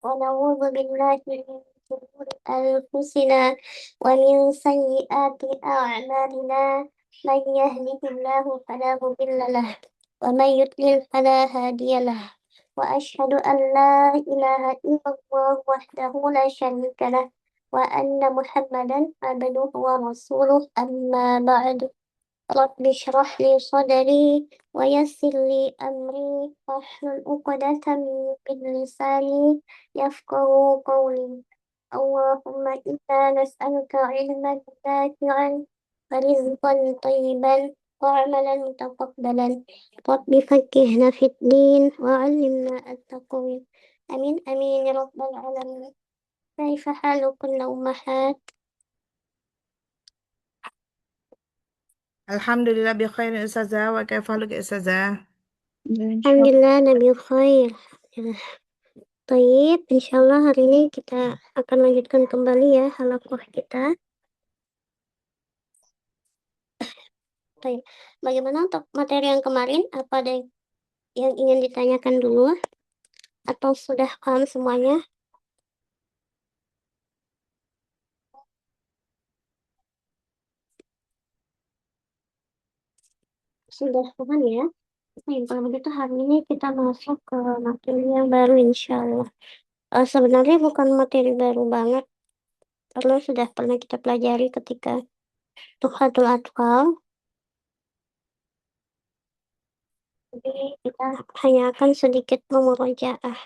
ونعوذ بالله من شرور أنفسنا ومن سيئات أعمالنا. من يهده الله فلا مضل له ومن يضلل فلا هادي له. وأشهد أن لا إله إلا الله وحده لا شريك له وأن محمدا عبده ورسوله. أما بعد، رب اشرح لي صدري ويسر لي أمري واحلل عقدة من لساني يفقه قولي. اللهم إنا نسألك علما نافعا ورزقا طيبا وعملا متقبلا. رب فقهنا في الدين وعلمنا التقوى. آمين آمين يا رب العالمين. كيف حالكم الأمهات؟ Alhamdulillah bi khairin ustazah wa kaifaluka ustazah. الحمد لله أنا بخير. Baik, insya Allah hari ini kita akan lanjutkan kembali ya halakoh kita. Baik, bagaimana untuk materi yang kemarin? Apa ada yang ingin ditanyakan dulu? Atau sudah paham semuanya? Sudah paham ya? Baik, kalau begitu hari ini kita masuk ke materi yang baru insya Allah. Sebenarnya bukan materi baru banget, karena sudah pernah kita pelajari ketika Tuhfatul Atfal. Jadi kita hanya akan sedikit memurojaah.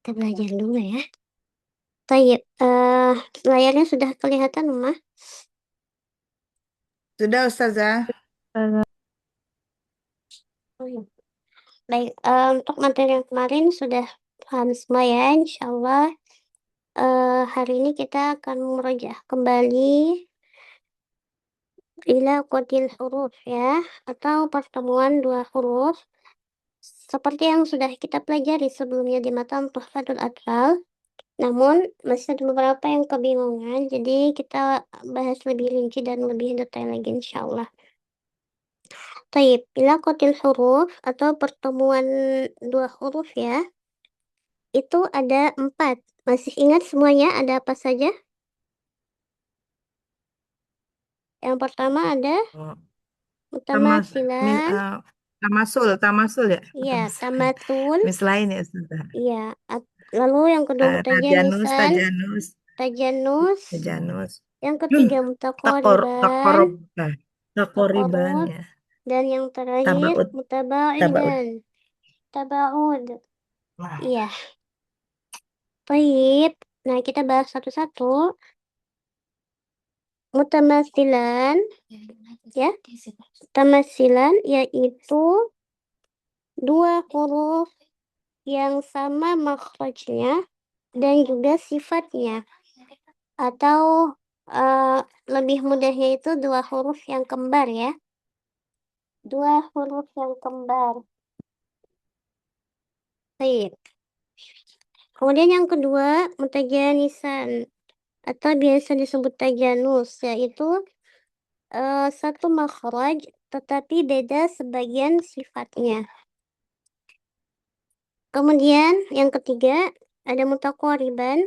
Kita belajar dulu ya. Baik, layarnya sudah kelihatan, Mama? Sudah ustazah. Oh, iya. Baik, untuk materi yang kemarin sudah paham semua ya, insya Allah. Hari ini kita akan merajah kembali ila qatil huruf ya, atau pertemuan dua huruf. Seperti yang sudah kita pelajari sebelumnya di matan Tuhfatul Atfal. Namun masih ada beberapa yang kebingungan, jadi kita bahas lebih rinci dan lebih detail lagi insya Allah. Taib, ila qatil huruf atau pertemuan dua huruf ya, itu ada 4. Masih ingat semuanya ada apa saja? Yang pertama ada mutamatsilan. Tamasul ya. Iya, Tamasul. tamatul. Mis lain ya ustazah. Iya. Lalu yang kedua Tajanus, mutajanisan, tajanus, tajanus. tajanus. Yang ketiga mutaqoriban, Takorob, takoriban taqarrub. ya. Dan yang terakhir Tabaud, tabaud. mutabaidan, tabaud. Nah, Iya. Baik. Nah, kita bahas satu-satu. Mutamatsilan ya. Mutamatsilan yaitu dua huruf yang sama makhrajnya dan juga sifatnya, atau lebih mudahnya itu dua huruf yang kembar ya. Dua huruf yang kembar. Baik. Kemudian yang kedua mutajanisan atau biasa disebut tajanus, yaitu satu makhraj tetapi beda sebagian sifatnya. Kemudian yang ketiga ada mutaqoriban,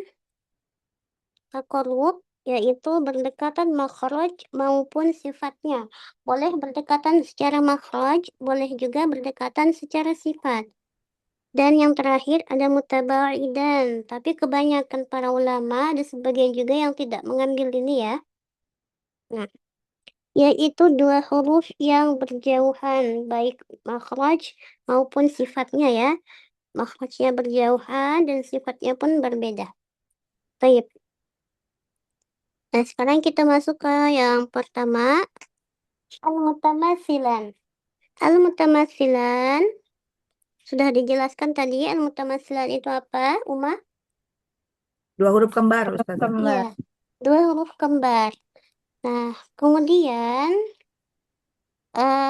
taqarrub, yaitu berdekatan makhraj maupun sifatnya. Boleh berdekatan secara makhraj, boleh juga berdekatan secara sifat. Dan yang terakhir ada mutabaidan, tapi kebanyakan para ulama ada sebagian juga yang tidak mengambil ini ya. Nah, yaitu dua huruf yang berjauhan baik makhraj maupun sifatnya ya. Makhrajnya berjauhan dan sifatnya pun berbeda. Baik. Nah, sekarang kita masuk ke yang pertama, al-mutamatsilan. Al-mutamatsilan sudah dijelaskan tadi. Al-mutamatsilan itu apa, Uma? dua huruf kembar ustazah. Iya. dua huruf kembar. Nah, kemudian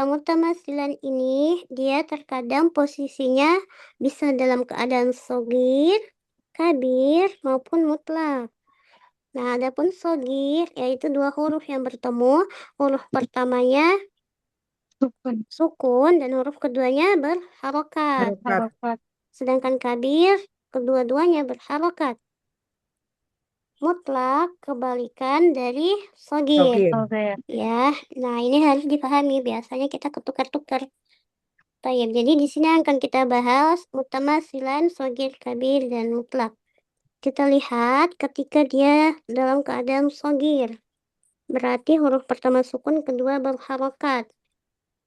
mutamasilan ini dia terkadang posisinya bisa dalam keadaan sogir, kabir, maupun mutlak. Nah, adapun sogir yaitu dua huruf yang bertemu, huruf pertamanya Sukun. sukun dan huruf keduanya berharokat. Harokat. Harokat. Sedangkan kabir kedua-duanya berharokat. Mutlak kebalikan dari sogir. Sogir. Oke. Ya, nah ini harus dipahami. Biasanya kita ketukar-tukar. Tayyib. Jadi di sini akan kita bahas mutamasilan, sogir, kabir, dan mutlak. Kita lihat ketika dia dalam keadaan sogir. Berarti huruf pertama sukun, kedua berharokat.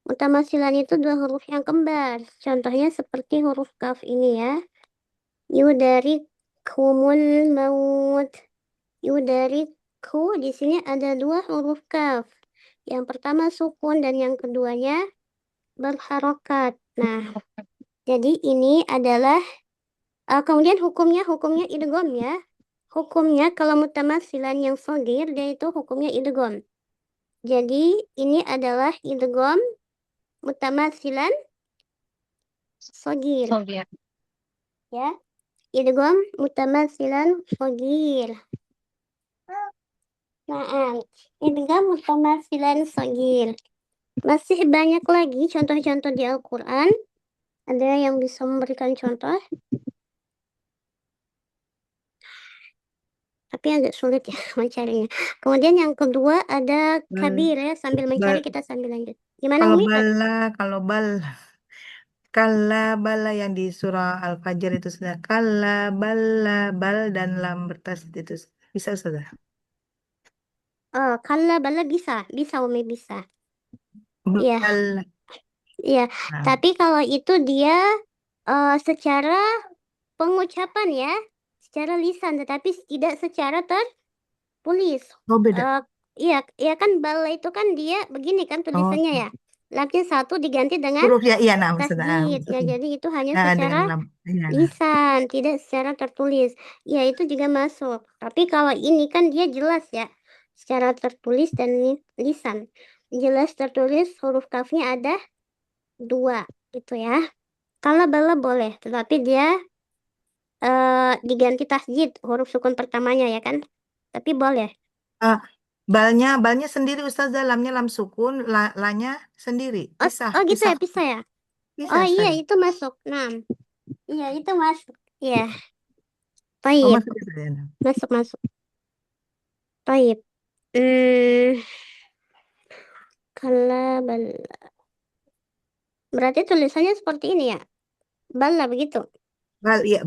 Mutamasilan itu dua huruf yang kembar. Contohnya seperti huruf kaf ini ya. Yudarikumul maut. Yudariku di sini ada dua huruf kaf. Yang pertama sukun dan yang keduanya berharokat. Nah, jadi ini adalah kemudian hukumnya idgham ya. Hukumnya kalau mutamasilan yang shagir dia itu hukumnya idgham. Jadi ini adalah idgham mutamasilan shagir Sogir. ya. Idgham mutamasilan shagir. Nah, idgham mutamasilan shagir. Masih banyak lagi contoh-contoh di Al-Quran. Ada yang bisa memberikan contoh? Tapi agak sulit ya mencarinya. Kemudian yang kedua ada kabir ya. Sambil mencari Bal. kita sambil lanjut. Gimana Kalau Umi? bala, kalau bal, kalla bala yang di surah Al-Fajr itu sudah kalla bala bal dan lam bertasydid itu bisa sudah. Kalla bala bisa. Bisa Umi bisa. Iya, Bal. iya. Nah, Tapi kalau itu dia secara pengucapan ya. Secara lisan. Tetapi tidak secara tertulis. oh beda. Iya, iya kan bala itu kan dia begini kan Oh, tulisannya ya. Lamnya satu diganti dengan huruf ya iya nah maksudnya. tasdid. Ya, jadi itu hanya Nah, secara dengan lam. Iya, nah. lisan, tidak secara tertulis. Ya, itu juga masuk. Tapi kalau ini kan dia jelas ya, secara tertulis dan lisan. Jelas tertulis huruf kafnya ada dua, gitu ya. Kalau bala boleh, tetapi dia diganti tasjid huruf sukun pertamanya ya kan. Tapi boleh. Ah, balnya sendiri Ustazah, lamnya lam sukun, lanya sendiri. Pisah, Oh gitu pisah. ya, bisa ya. Bisa Oh iya, Ustazah. itu masuk. Nah, iya itu masuk. Iya, Oh, taib. masuk Ustazah. Nah. Masuk, masuk. Taib. Hmm, kalau bala. Berarti tulisannya seperti ini ya. Bala begitu. Bal, ya,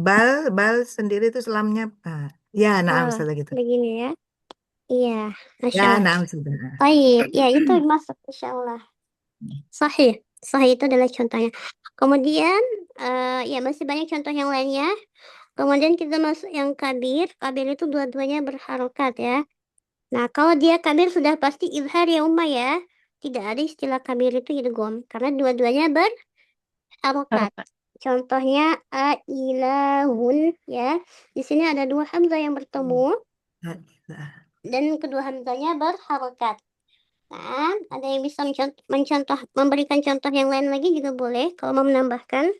bal sendiri itu lamnya. Ya, nah Oh, Ustazah gitu. begini ya. Iya, Masya Ya, Allah. nah Ustazah. Baik, ya itu masuk Insya Allah. Sahih. Sahih itu adalah contohnya. Kemudian, ya masih banyak contoh yang lainnya. Kemudian kita masuk yang kabir. Kabir itu dua-duanya berharokat ya. Nah, kalau dia kabir sudah pasti izhar ya Umma ya. Tidak ada istilah kabir itu idgham. Karena dua-duanya berharokat. Harokat. Contohnya ailahun ya. Di sini ada dua hamzah yang bertemu Nah, nah. dan kedua hamzahnya berharokat. Nah, ada yang bisa mencontoh, memberikan contoh yang lain lagi juga boleh kalau mau menambahkan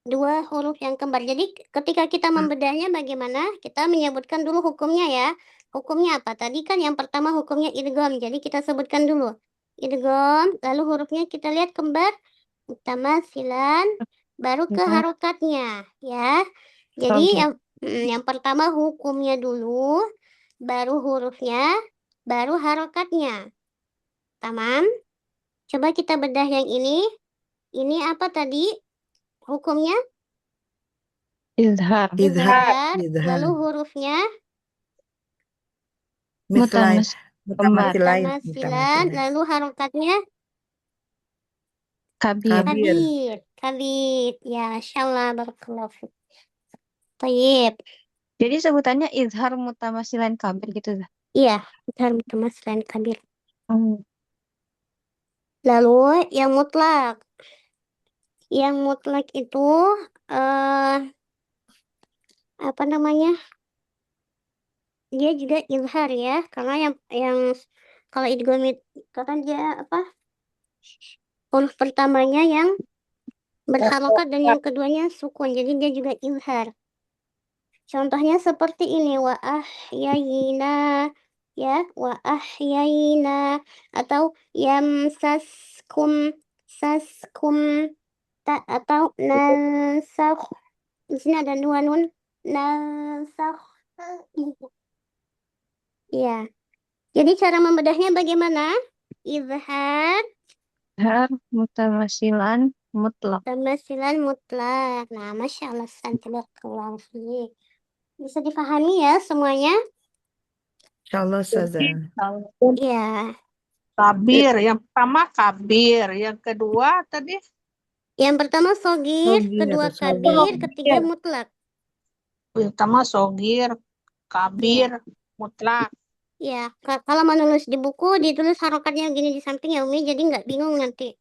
dua huruf yang kembar. Jadi ketika kita membedahnya bagaimana? Kita menyebutkan dulu hukumnya ya. Hukumnya apa? Tadi kan yang pertama hukumnya idgham. Jadi kita sebutkan dulu. Idgham, lalu hurufnya kita lihat kembar, mutamasilan, baru ke Ya. harokatnya ya. Jadi Sogir. yang pertama hukumnya dulu, baru hurufnya, baru harokatnya. Tamam? Coba kita bedah yang ini. Ini apa tadi? Hukumnya Izhar. Izhar, izhar, izhar. lalu hurufnya Mislain, Mutamas. Kembar. mutamasilain, mutamasilan, mutamasilain. lalu harokatnya Kabir. Kabir. kabir. Kabir. Ya, insyaallah barakallahu fiik. Tayyib. Jadi sebutannya izhar mutamasilan kabir gitu. Iya, izhar mutamasilan kabir. Hmm. Lalu yang mutlak. Yang mutlak itu apa namanya? dia juga izhar ya, karena yang kalau idgham karena dia apa? Huruf pertamanya yang berharokat dan yang keduanya sukun, jadi dia juga izhar. Contohnya seperti ini, wa ahyayna, ya, wa ahyayna, atau yamsaskum, saskum, atau nasakh. Di sini ada dua nun, nasakh. Ya, jadi cara membedahnya bagaimana? Izhar, Izhar mutamasilan mutlak. tamasilan mutlak. Nah, Masya Allah, tabarakallahu fiik. Bisa difahami ya semuanya? Insyaallah Ustazah. Ya, Kabir, yang pertama kabir, yang kedua tadi yang pertama sogir, Sogir kedua atau kabir, sogir. ketiga mutlak. yang pertama sogir, Ya, kabir, mutlak. ya. Kalau menulis di buku ditulis harokatnya gini di samping ya Umi, jadi nggak bingung nanti.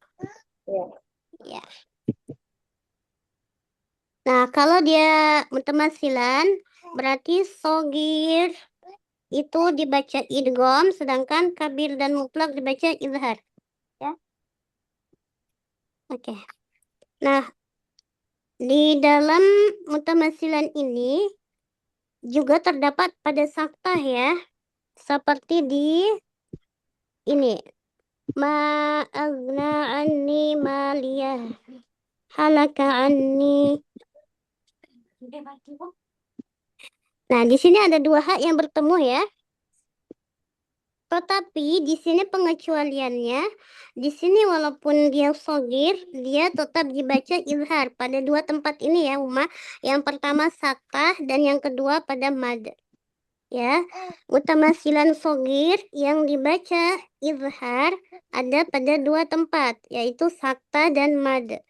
Ya. Nah, kalau dia mutamasilan berarti sogir itu dibaca idgham, sedangkan kabir dan mutlak dibaca izhar. Ya, oke. Nah, di dalam mutamasilan ini juga terdapat pada saktah ya, seperti di ini. Ma agna anni maliyah, halaka anni. Nah, di sini ada dua hak yang bertemu ya. Tetapi di sini pengecualiannya, di sini walaupun dia sogir, dia tetap dibaca izhar pada dua tempat ini ya, Uma. Yang pertama saktah dan yang kedua pada mad. Ya, mutamasilan sogir yang dibaca izhar ada pada dua tempat, yaitu saktah dan mad.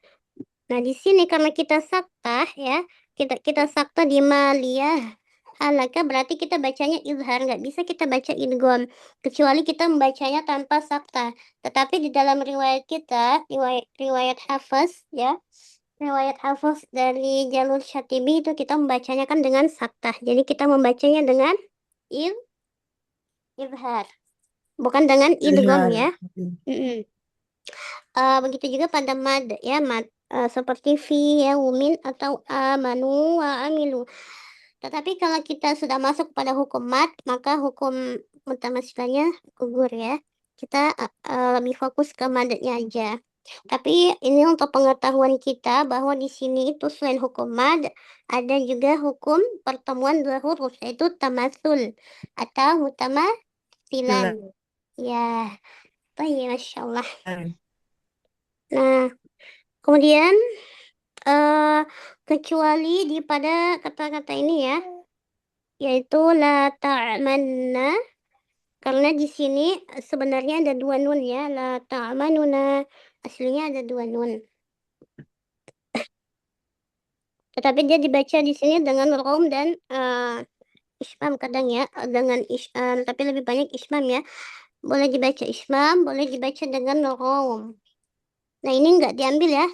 Nah, di sini karena kita saktah ya, kita saktah di maliyah halaka berarti kita bacanya izhar, nggak bisa kita baca idgham kecuali kita membacanya tanpa saktah. Tetapi di dalam riwayat kita, riwayat Hafs ya, riwayat Hafs dari jalur Syatibi itu kita membacanya kan dengan saktah. Jadi kita membacanya dengan izhar, bukan dengan idgham Izhar. ya. Begitu juga pada mad ya, mad seperti fi yaumin atau amanu wa amilu. Tetapi kalau kita sudah masuk pada hukum mad, maka hukum mutamasilannya gugur ya. Kita lebih fokus ke madnya aja. Tapi ini untuk pengetahuan kita bahwa di sini itu selain hukum mad, ada juga hukum pertemuan dua huruf, yaitu tamasul atau mutamasilan. Ya, baik, Masya Allah. Nah, kemudian kecuali di pada kata-kata ini ya, yaitu la ta'manna, karena di sini sebenarnya ada dua nun ya, la ta'manuna, aslinya ada dua nun. Tetapi dia dibaca di sini dengan rom dan ismam kadang ya, dengan ismam, tapi lebih banyak ismam ya. Boleh dibaca ismam, boleh dibaca dengan rom. Nah, ini nggak diambil ya.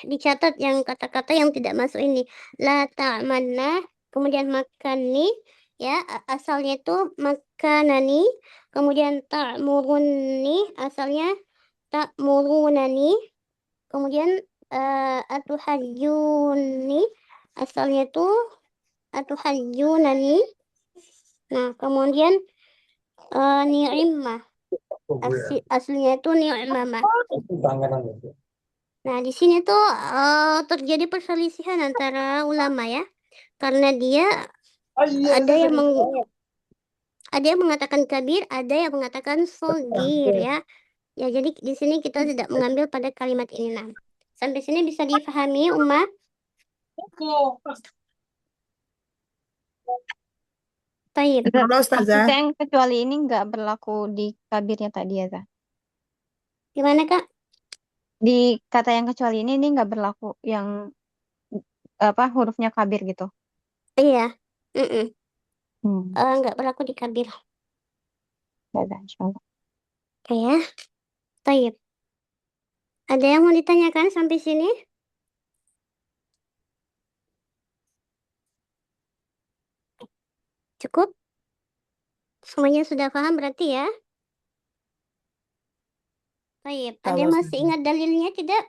Dicatat yang kata-kata yang tidak masuk ini. La ta'manna, kemudian makani, ya, asalnya itu makanani, kemudian ta'muruni, asalnya ta'murunani, kemudian atuhajjuni, asalnya itu atuhajjunani. Nah, kemudian ni'imah, aslinya itu ni'mamah. Nah, di sini tuh terjadi perselisihan antara ulama ya, karena dia ada yang mengatakan kabir, ada yang mengatakan sogir ya. Ya, jadi di sini kita tidak mengambil pada kalimat ini. Nah, sampai sini bisa difahami, Umat? Baik. Halo Ustazah. Maksudnya yang kecuali ini nggak berlaku di kabirnya tadi ya, Zah? Gimana, Kak? Di kata yang kecuali ini nggak berlaku yang apa hurufnya kabir gitu. Iya. Hmm. Nggak berlaku di kabir. Ya, Zah, insyaallah. Oke ya. Baik. Ada yang mau ditanyakan sampai sini? Cukup? Semuanya sudah paham berarti ya? Baik, ada Kalau yang masih sudah. ingat dalilnya tidak?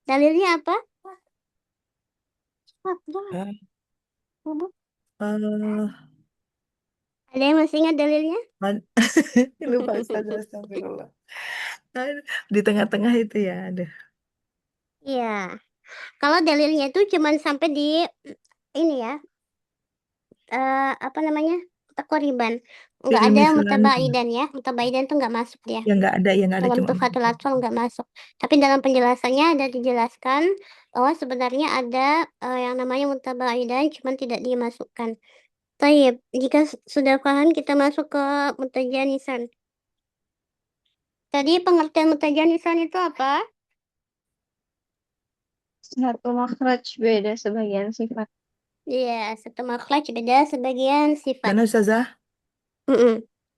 Dalilnya apa? Eh, eh, Ada yang masih ingat dalilnya? man- lupa Ustazah, astagfirullah. Aduh, di tengah-tengah itu ya ada. Iya. Kalau dalilnya itu cuman sampai di ini ya, apa namanya? Takriban. Nggak Fi'il ada mislan mutabaidan ya. Mutabaidan tuh nggak masuk dia. yang nggak ada Dalam cuma tufatul atfal nggak masuk. Tapi dalam penjelasannya ada dijelaskan bahwa sebenarnya ada yang namanya mutabaidan cuman tidak dimasukkan. Taib, jika sudah paham kita masuk ke mutajanisan. Tadi pengertian mutajanisan itu apa? Satu makhraj beda sebagian sifat. Iya, satu makhraj beda sebagian sifat. Karena Ustazah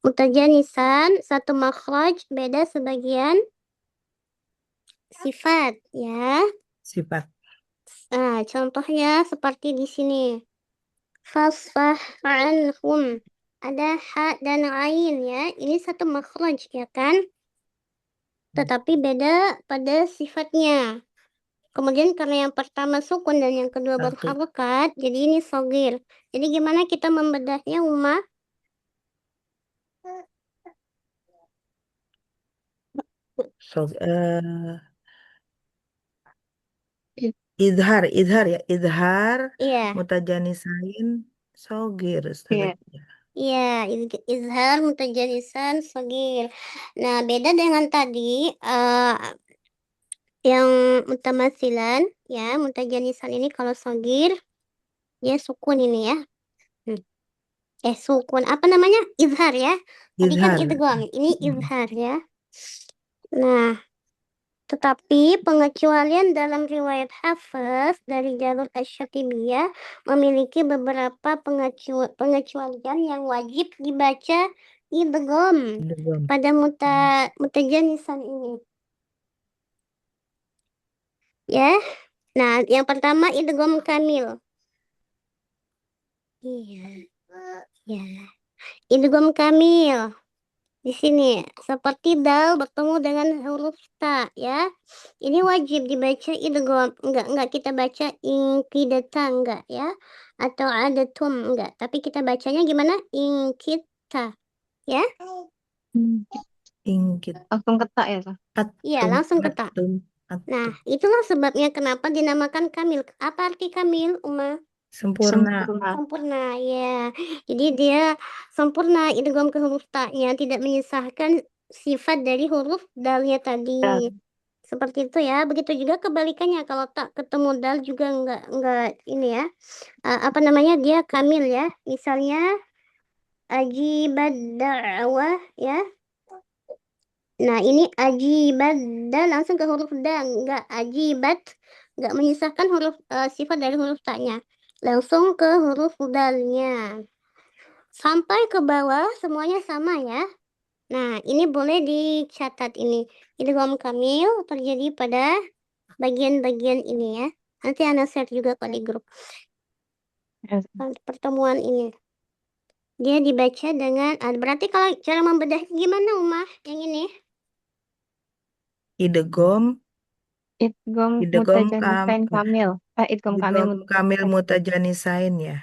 Mutajanisan, satu makhraj beda sebagian sifat ya. sifat. Nah, contohnya seperti di sini. Fasfah anhum. Ada ha dan ain ya. Ini satu makhraj ya kan? Tetapi beda pada sifatnya. Kemudian karena yang pertama sukun dan yang kedua Satu. berharokat, jadi ini sogir. Jadi gimana kita membedahnya, Uma? So, idhar ya, idhar Iya, mutajanisain sogir Iya. Ustazah. iya, izhar mutajanisan sogir. Nah, beda dengan tadi yang mutamasilan, ya, mutajanisan ini kalau sogir, ya sukun ini ya. Sukun, apa namanya? Izhar ya. Tadi kan Izhar. idgham, ini izhar ya. Nah, tetapi pengecualian dalam riwayat Hafiz dari Jalur Asy-Syatibiyah memiliki beberapa pengecualian yang wajib dibaca idgham Idgham. pada mutajanisan ini. Ya. Nah, yang pertama idgham kamil. Iya. Ya. Idgham kamil. Di sini seperti dal bertemu dengan huruf ta ya. Ini wajib dibaca idgham. Enggak kita baca inkidata enggak ya. Atau adatum enggak. Tapi kita bacanya gimana? Inkita. Ya. Ingkit. Langsung ketak ya, Kak? Iya, Atum, langsung ketak. atum, Nah, atum. itulah sebabnya kenapa dinamakan kamil. Apa arti kamil, Uma? Sempurna. Sempurna, ya. Jadi dia sempurna idgham ke huruf ta-nya, tidak menyisahkan sifat dari huruf dalnya tadi. Dal. Seperti itu ya. Begitu juga kebalikannya, kalau tak ketemu dal juga enggak ini ya. Apa namanya? Dia kamil ya. Misalnya ajibad da'wah ya. Nah, ini ajibad dal langsung ke huruf da, enggak ajibat, enggak menyisahkan huruf sifat dari huruf ta-nya. Langsung ke huruf dalnya. Sampai ke bawah semuanya sama ya. Nah, ini boleh dicatat ini. Idgham kamil terjadi pada bagian-bagian ini ya. Nanti Ana share juga kok di grup pertemuan ini. Dia dibaca dengan berarti kalau cara membedah gimana, Umah? Yang ini? Idgham, Idgham idgham mutajanisain kamil. Idgham kamil idgham kamil mutajanisain ya.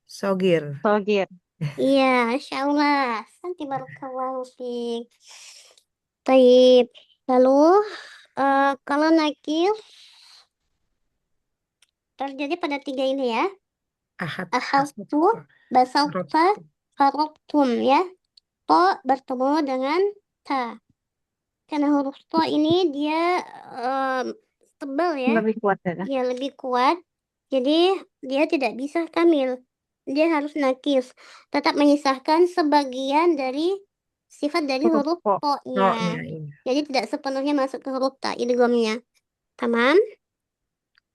Sogir. sogir. Iya, Insya Allah. Santi barakallahu fiik. Baik. Lalu kalau nakil terjadi pada tiga ini ya. Ahad. Akhadtu, basalta, faroktum ya. To bertemu dengan ta. Karena huruf to ini dia tebal ya. Lebih kuat ya, Kak? Dia lebih kuat. Jadi dia tidak bisa kamil. Dia harus nakis. Tetap menyisahkan sebagian dari sifat dari huruf To. to-nya. To-nya, iya. Jadi tidak sepenuhnya masuk ke huruf ta idghamnya. Tamam?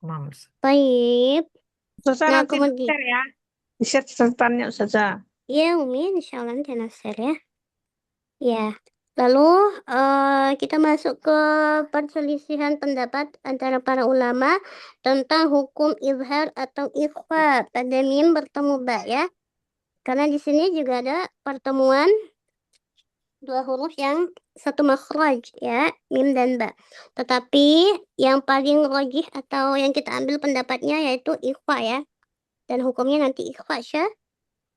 Mams. Ustazah Baik. Nah, nanti kemudian share ya. Di-share catatannya Ustazah. ya Umi, insya Allah nanti Ana share ya. Ya. Lalu kita masuk ke perselisihan pendapat antara para ulama tentang hukum izhar atau ikhfa pada mim bertemu ba ya. Karena di sini juga ada pertemuan dua huruf yang satu makhraj ya, mim dan ba. Tetapi yang paling rajih atau yang kita ambil pendapatnya yaitu ikhfa ya. Dan hukumnya nanti ikhfa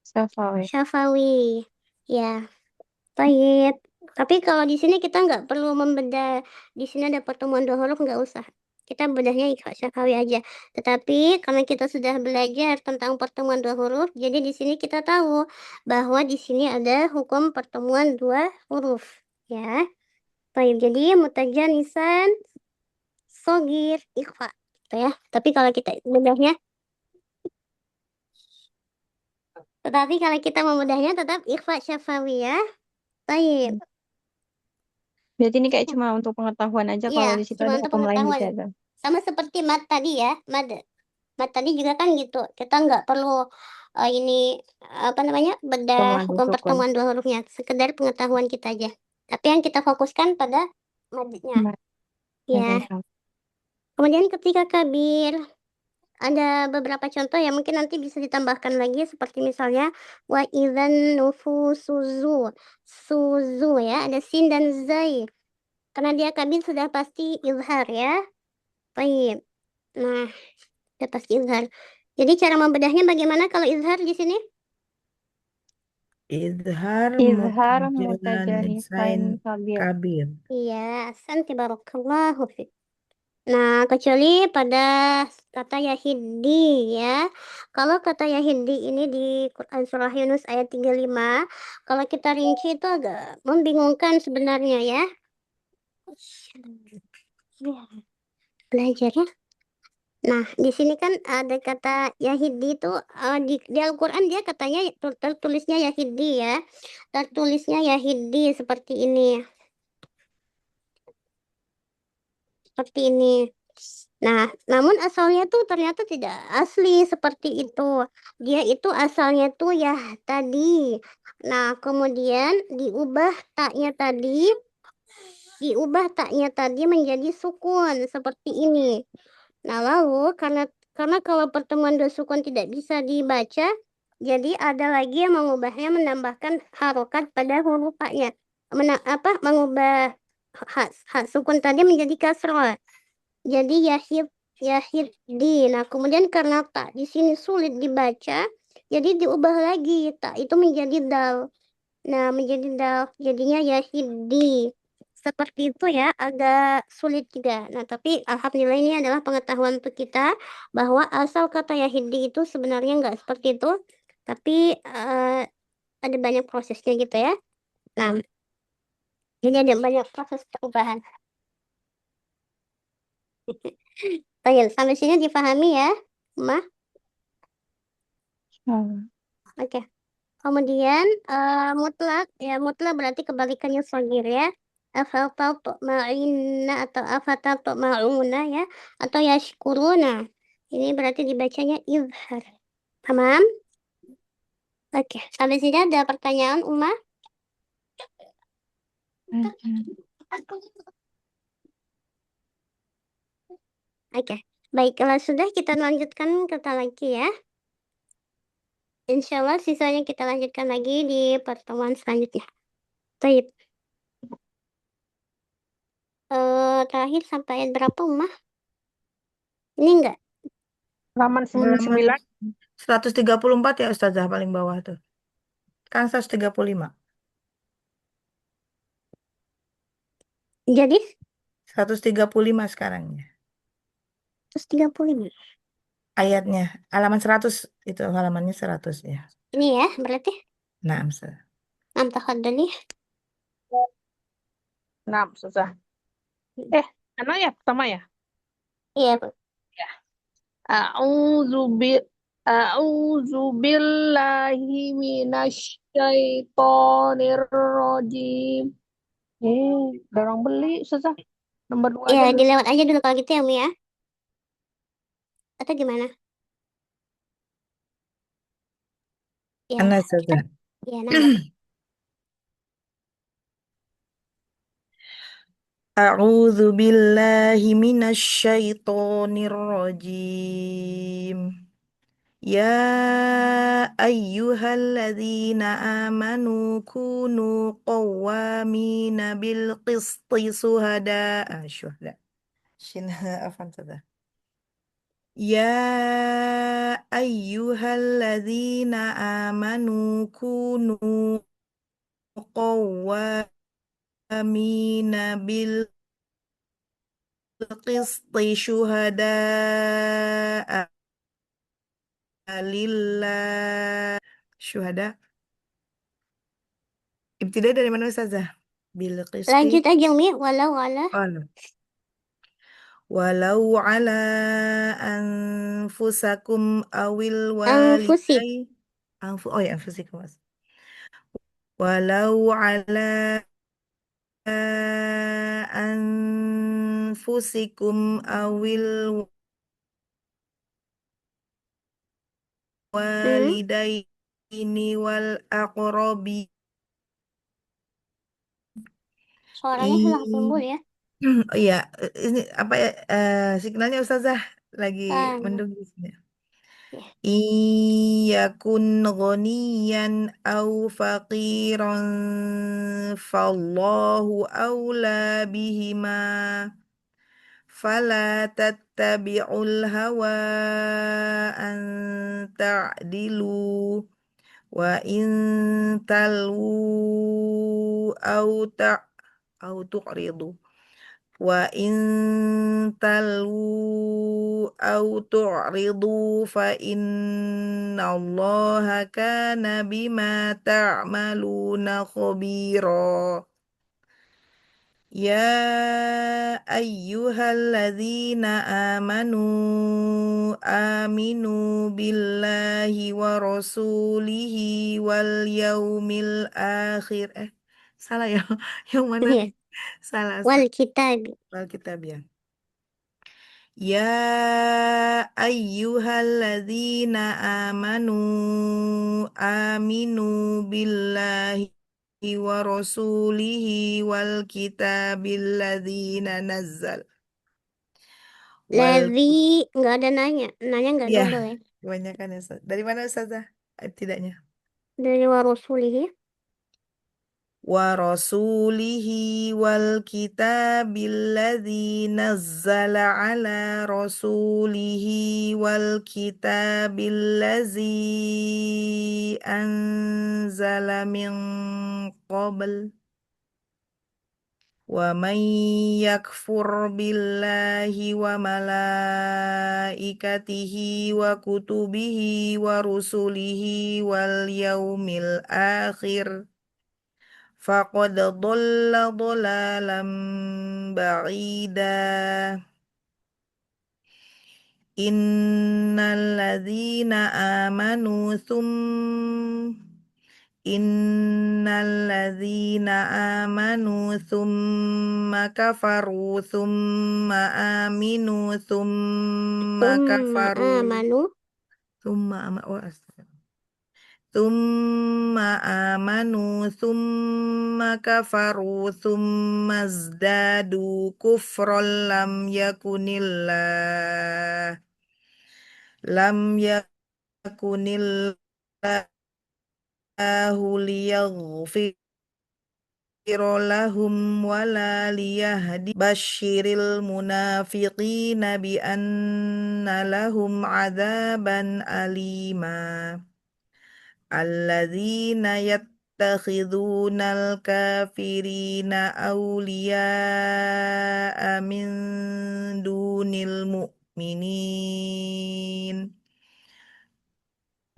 Safawi. syafawi. Ya, baik. Tapi kalau di sini kita nggak perlu membedah. Di sini ada pertemuan dua huruf, nggak usah. Kita bedahnya ikhfa syafawi aja. Tetapi karena kita sudah belajar tentang pertemuan dua huruf, jadi di sini kita tahu bahwa di sini ada hukum pertemuan dua huruf. Ya, baik. Jadi mutajanisan, sogir, ikhfa. Gitu ya. Tapi kalau kita bedahnya, memudahnya tetap ikhfa syafawi ya. Baik. Berarti ini kayak cuma untuk pengetahuan aja Iya, kalau di situ cuma ada untuk hukum lain pengetahuan. dijaga. Sama seperti mat tadi ya, mat tadi juga kan gitu. Kita nggak perlu ini apa namanya bedah Pertemuan hukum sukun. pertemuan dua hurufnya, sekedar pengetahuan kita aja. Tapi yang kita fokuskan pada madnya. Nah, Ya. oke. Kemudian ketika kabir ada beberapa contoh yang mungkin nanti bisa ditambahkan lagi seperti misalnya wa idzan nufusuzu. Suzu ya, ada sin dan zai. Karena dia kabir sudah pasti izhar ya. Baik. Nah, udah pasti izhar. Jadi cara membedahnya bagaimana kalau izhar di sini? Izhar Izhar mutajanisain mutajanisain kabir. kabir. Iya, santi barakallahu fiik. Nah, kecuali pada kata Yahidi ya. Kalau kata Yahidi ini di Quran Surah Yunus ayat 35, kalau kita rinci itu agak membingungkan sebenarnya ya. Belajar ya. Nah, di sini kan ada kata Yahidi itu di Al-Quran dia katanya tertulisnya Yahidi ya. Tertulisnya Yahidi seperti ini. Seperti ini. Nah, namun asalnya tuh ternyata tidak asli seperti itu. Dia itu asalnya tuh ya tadi. Nah, kemudian diubah taknya tadi menjadi sukun seperti ini. Nah, lalu karena kalau pertemuan dua sukun tidak bisa dibaca, jadi ada lagi yang mengubahnya menambahkan harokat pada huruf haknya. Mengubah hak sukun tadi menjadi kasroh. Jadi yahid di. Nah, kemudian karena tak di sini sulit dibaca, jadi diubah lagi tak itu menjadi dal. Nah, menjadi dal. Jadinya yahidi. Seperti itu ya, agak sulit juga. Nah, tapi alhamdulillah ini adalah pengetahuan untuk kita bahwa asal kata yahidi itu sebenarnya nggak seperti itu, tapi ada banyak prosesnya gitu ya. Nah, jadi ada banyak proses perubahan. Baik, sampai sini dipahami ya, Ma? Oke. Kemudian mutlak berarti kebalikannya shagir ya. Afatatma'inna atau afatatma'una ya atau yashkuruna. Ini berarti dibacanya izhar. Paham? Oke, sampai sini ada pertanyaan Uma? Oke. Baik, kalau sudah kita lanjutkan kata lagi ya. Insya Allah sisanya kita lanjutkan lagi di pertemuan selanjutnya. Baik. Terakhir sampai ayat berapa, Umah? Ini enggak? Halaman Halaman 9. 134 ya Ustazah paling bawah tuh. Kan 135. Jadi 135 sekarang ya. 135. Ayatnya halaman 100 itu halamannya 100 ya. Ini ya, berarti Nah, Ustazah. 6 tahadani. Nah, susah. Mana ya pertama ya? Iya, Bu. A'udzu billahi minasyaitonir rajim. Dorong beli susah. Nomor 2 Iya, aja dulu. dilewat aja dulu kalau gitu ya, Umi ya. Atau gimana? Ya, Mana Ustazah? ya, nah. A'udzu billahi minasyaitonir rajim. Ya ayyuhalladzina amanu kunu qawwamina bil qisti suhada. Syuhada. Shin afan sada. Ya ayyuhalladzina amanu kunu qawwamina bil qisti syuhada lillah. Syuhada. Ibtida dari mana Ustazah? Bil qisti. Lanjut aja Umi, walau ala Qala. Walau ala anfusakum awil anfusi. walidai. Oh ya, anfusikum. Walau ala anfusikum awil walidaini wal aqrabi. Suaranya hilang timbul ya. Oh iya, ini apa ya signalnya Ustazah lagi Kan. mendung di sini. Ya. Iyakun ghaniyan au faqiran fallahu awla bihima fala tattabi'ul hawa an ta'dilu wa in talu au tu'ridu wa in talu au tu'ridu fa innallaha kana bima ta'maluna khabira. Ya ayyuhalladzina amanu aminu billahi wa rasulihi wal yaumil akhir. Salah ya. Yang mana? Iya. Salah. Wal kitab. Wal kitab ya. Ya ayyuhalladzina amanu aminu billahi wa rasulihi wal kitabil ladzina nazzal. Wal Ladzi nggak ada nanya. Nanya nggak ya, double ya. kebanyakan ya. Ustaz. Dari mana Ustazah? Tidaknya. Dari warusulihi. Wa rasulihi wal kitabil ladzi nazzala ala rasulihi wal kitabil ladzi anzala min qabl wa man yakfur billahi wa malaikatihi wa kutubihi wa rusulihi wal yaumil akhir faqad dhalla dhalalan ba'ida. Innalladzina amanu Innalladzina amanu thumma kafaru thumma aminu thumma kafaru Amanu. thumma ama oh, astagfirullah. Thumma amanu thumma kafaru thumma zdadu kufran lam yakunillahu liyaghfir lahum wala liyahdi basyiril munafiqina bi anna lahum adzaban alima alladzina yattakhidunal kafirina awliya'a min dunil mu'minin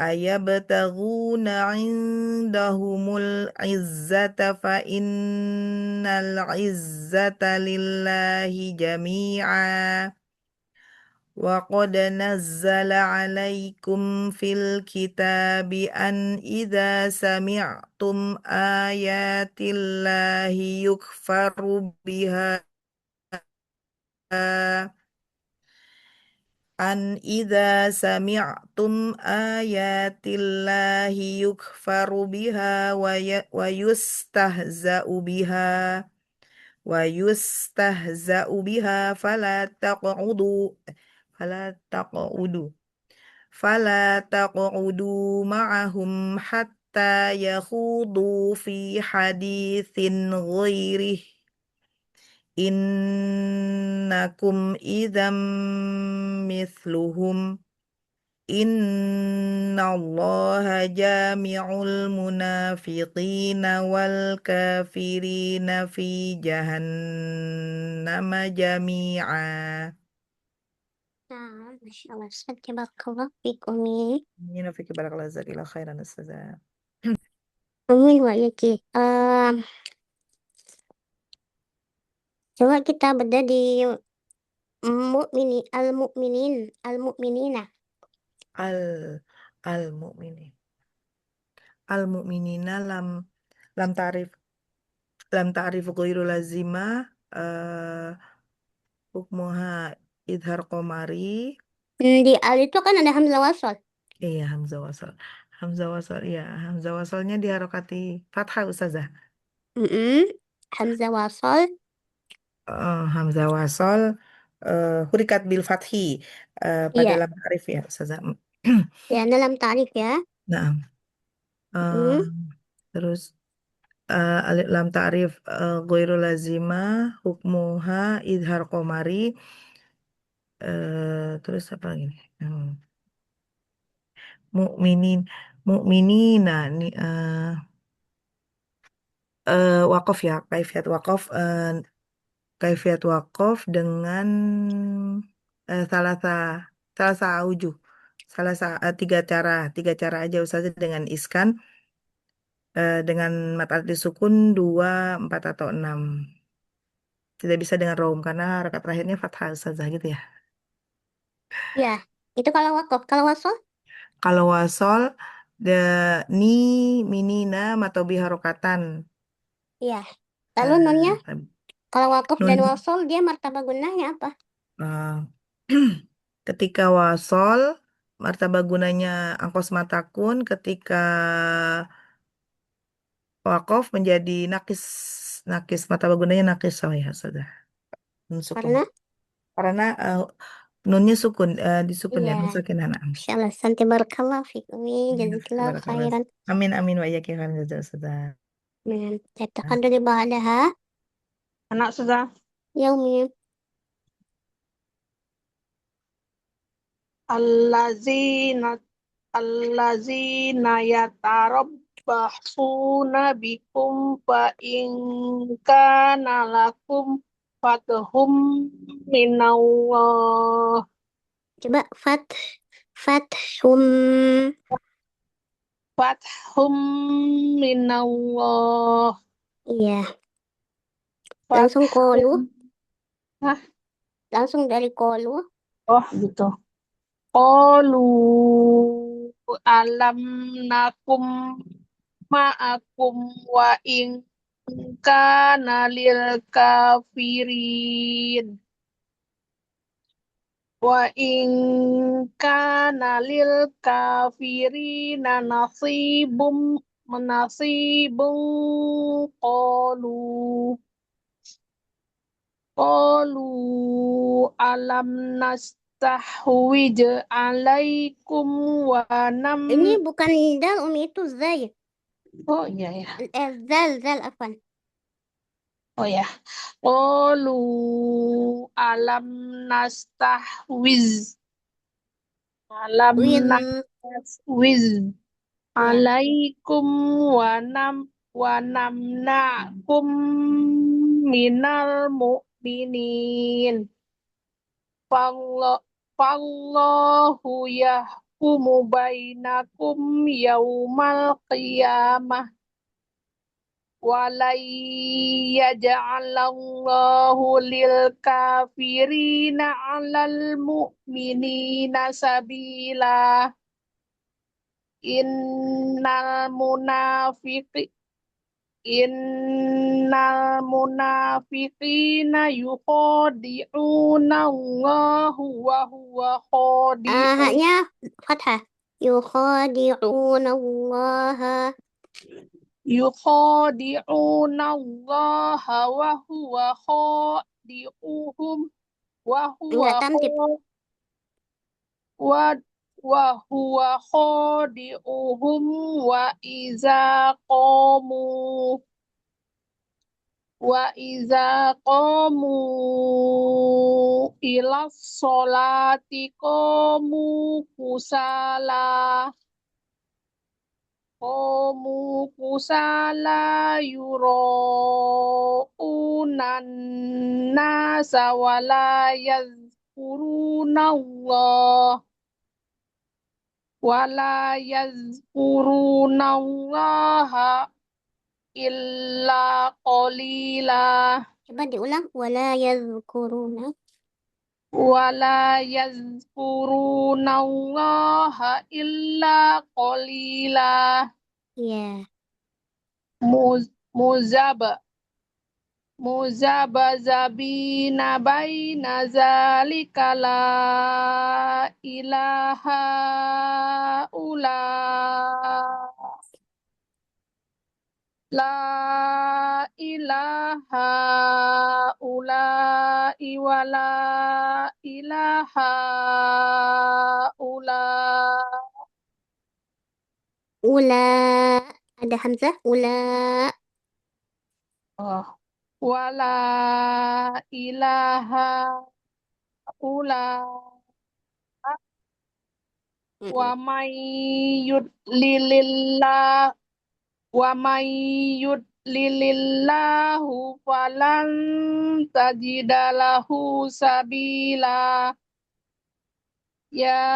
ayabtaghuna indahumul izzata fa innal izzata lillahi jami'a wa qad nazzala alaikum fil kitabi an idza sami'tum ayatillahi yukfaru biha idza sami'tum ayatillahi yukfaru biha wa yustahza'u biha fala taq'udu فلا تقعدوا معهم حتى يخوضوا في حديث غيره إنكم إذا مثلهم إن الله جامع المنافقين والكافرين في جهنم جميعا. Nah, Masya Allah. Barakallah fiik Umi. Amin wa fiki barakallahu jazakallahu khairan ustazah. Amin wa iyaki. Coba kita beda di al-mu'minina. Al al mu'minin. Al mu'minina lam ta'rif ghairu lazima hukmuha idhar qamari. Di al itu kan ada hamzah wasol. Iya, hamzah wasal. Hamzah wasal, iya. Hamzah wasalnya diharokati fathah, Ustazah. Hamzah wasol. Hamzah wasal, hurikat bil fathi, pada Iya, lam ta'rif ya, Ustazah. ya dalam tarif ya. Nah, Mm-mm. terus alif lam ta'rif ghairu lazima, hukmuha idhar qamari, terus apa lagi nih? Mukminin, mukminina, nih, wakaf ya, kaifiat wakaf dengan salasa salasa aujuh, tiga cara aja Ustazah, dengan iskan, dengan mat arti sukun 2, 4 atau 6. Tidak bisa dengan rom karena harakat terakhirnya fathah Ustazah gitu ya. Ya, itu kalau wakof. Kalau wasol, Kalau wasol, the ni minina matobi harokatan. ya. Lalu Eh, nunnya, tab- kalau wakof dan nun wasol dia martabah gunnahnya apa? eh, ketika wasol martabah gunanya angkos matakun, ketika wakaf menjadi nakis, martabah gunanya nakis, oh ya sudah, nun sukun Karena, karena nunnya sukun, disukun ya, iya. nun sakinah. Masya Allah, santi barakallah fiik Umi. Jazakillah Barakallah. khairan. Amin amin wa iyyakum khairan jazaa Ustazah. Cetakan dari ba'daha. Anak sudah. Ya Umi. Allazina allazina yatarabbasuna bikum fa in kana lakum fathum minallah Coba fathum. fathum minallah Iya, langsung kolu. fathum. Hah? Langsung dari kolu. Oh gitu. Qalu alam nakum ma'akum wa in kana lil kafirin wa in kana lil kafirina nasibum qalu alam nastahwij alaikum wa nam. Ini bukan dal Umi, itu zai. Oh iya ya. Zal afan. Oh ya. Qalu alam nastahwiz. Alam With nastahwiz ya. alaikum wa namna'kum minal mu'minin. Fallahu yahkumu bainakum yaumal qiyamah. Walai yaj'alallahu lil kafirina 'alal mu'minina sabila. Innal munafiqi innal munafiqina yukhadi'una Allahu wa huwa khadi'un Haknya fathah. Yukhadi'una Allah. yukhadi'una Allah wa huwa khadi'uhum wa huwa Enggak tamtib. wa وهو خادعهم وإذا قاموا إلى الصلاة قاموا كسالى يراءون الناس ولا يذكرون الله إلا قليلا. Coba diulang. Wala yazkuruna. ولا يذكرون الله إلا قليلا. Ya. مذبذبين بين ذلك لا إله هؤلاء ولا إله هؤلاء. Ula. Ada hamzah. Ula. ولا إله هؤلاء Mm-mm. ومن يضلل الله ومن يضلل الله فلن تجد له سبيلا. يا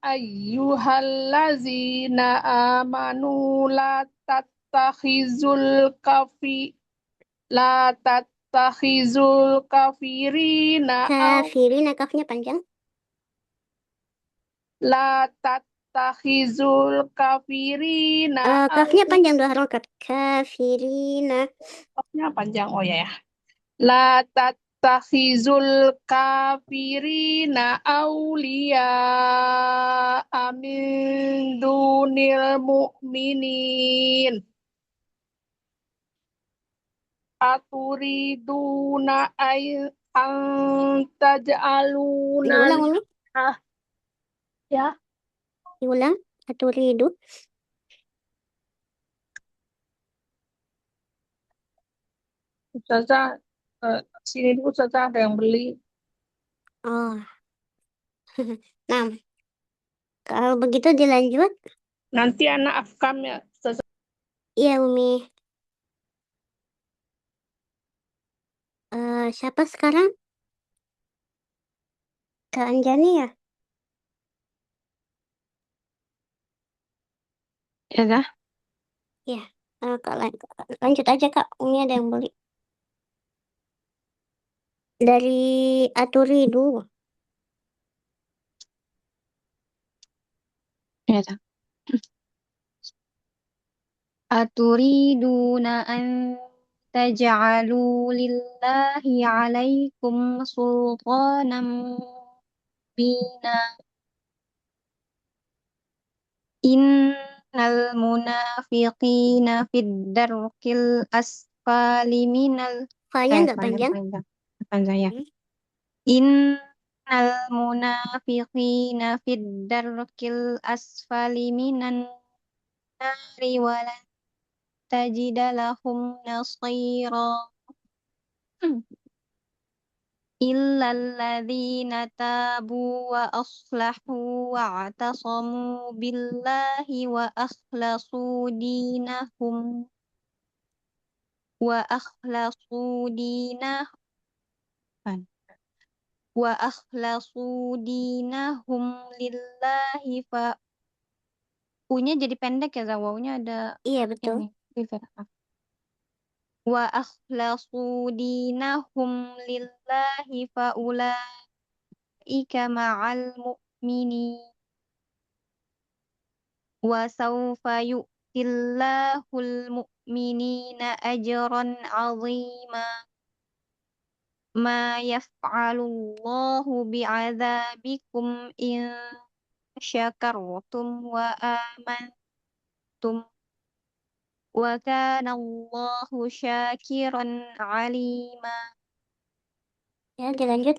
أيها الذين آمنوا لا تتخذوا الكافرين Kafirina. Kafnya panjang. لا تتخذوا الكافرين Kafnya panjang 2 harokat. Kafirina. Kafnya panjang, oh ya. La tattakhizul kafirina awliya min dunil mu'minin. Aturiduna an taj'aluna Diulang, Umi. ya. Diulang. Aturidu. Ustazah, sini dulu Ustazah, ada yang beli. Oh. Nah. Kalau begitu dilanjut. Nanti anak afkam ya Ustazah. Iya, Umi. Siapa sekarang? Kak Anjani ya? Ya dah. Iya. Kak, lanjut aja, Kak. Umi ada yang beli. Dari Aturidu. Ya dah. Aturiduna an taj'alu lillahi alaikum sultanan bina. Innal munafiqina fid darkil asfali minal Falnya nggak panjang. panjang ya. Hmm. Innal munafiqina fid darkil asfali minan nari walan tajida lahum nasira. Illal ladzina tabu wa aslahu wa atasamu billahi wa akhlasu dinahum wa akhlasu dinahum lillahi fa U-nya jadi pendek ya zawaunya ada Iya, betul. ini wa akhlasu dinahum lillahi fa ulaika ma'al mu'minin wa sawfa yu'tillahul mu'minina ajran 'azima ma yaf'alullahu bi'adzabikum in syakartum wa amantum wa kana Allahu syakiran 'alima. Ya, dilanjut.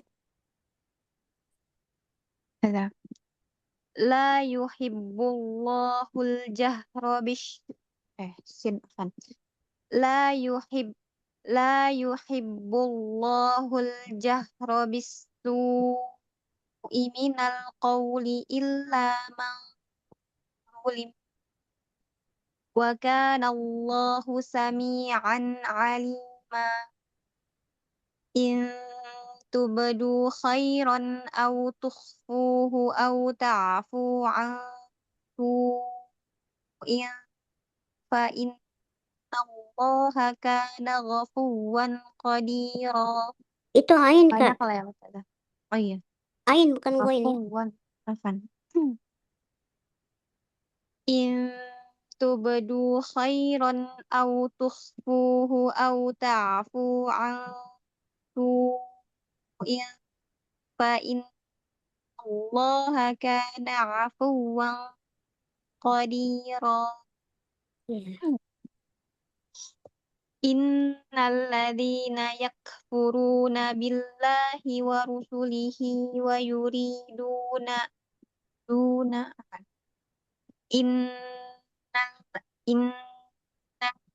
Ada. La yuhibbullahul jahra sin afan. La yuhib la yuhibbullahul jahra bis-su'i minal qawli illa man zulim. Wa kana Allahu sami'an 'alima. In tubdu khairan aw tukhfuhu aw ta'fu an su'in fa innallaha kana ghafuwan qadira. Itu ain, Banyak Kak. kalau yang kata. Oh iya, Ain bukan goin ya. ghafuwan. Afan. In tubdu khairan aw tukhfuhu aw ta'fu an su'in fa innallaha kana 'afuwan qadira. Iya. Innal ladzina yakfuruna billahi wa rusulihi wa yuriduna apa? Innal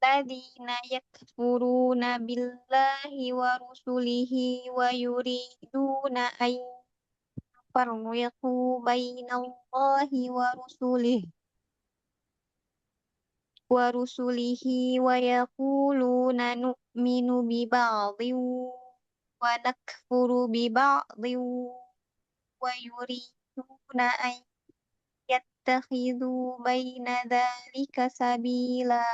ladzina yakfuruna billahi wa rusulihi wa yuriduna ay farriqu bainallahi wa rusulihi wa yaquluna nu'minu bi ba'dhin wa nakfuru bi ba'dhin wa yuriduna an yattakhidhu baina dzalika sabila.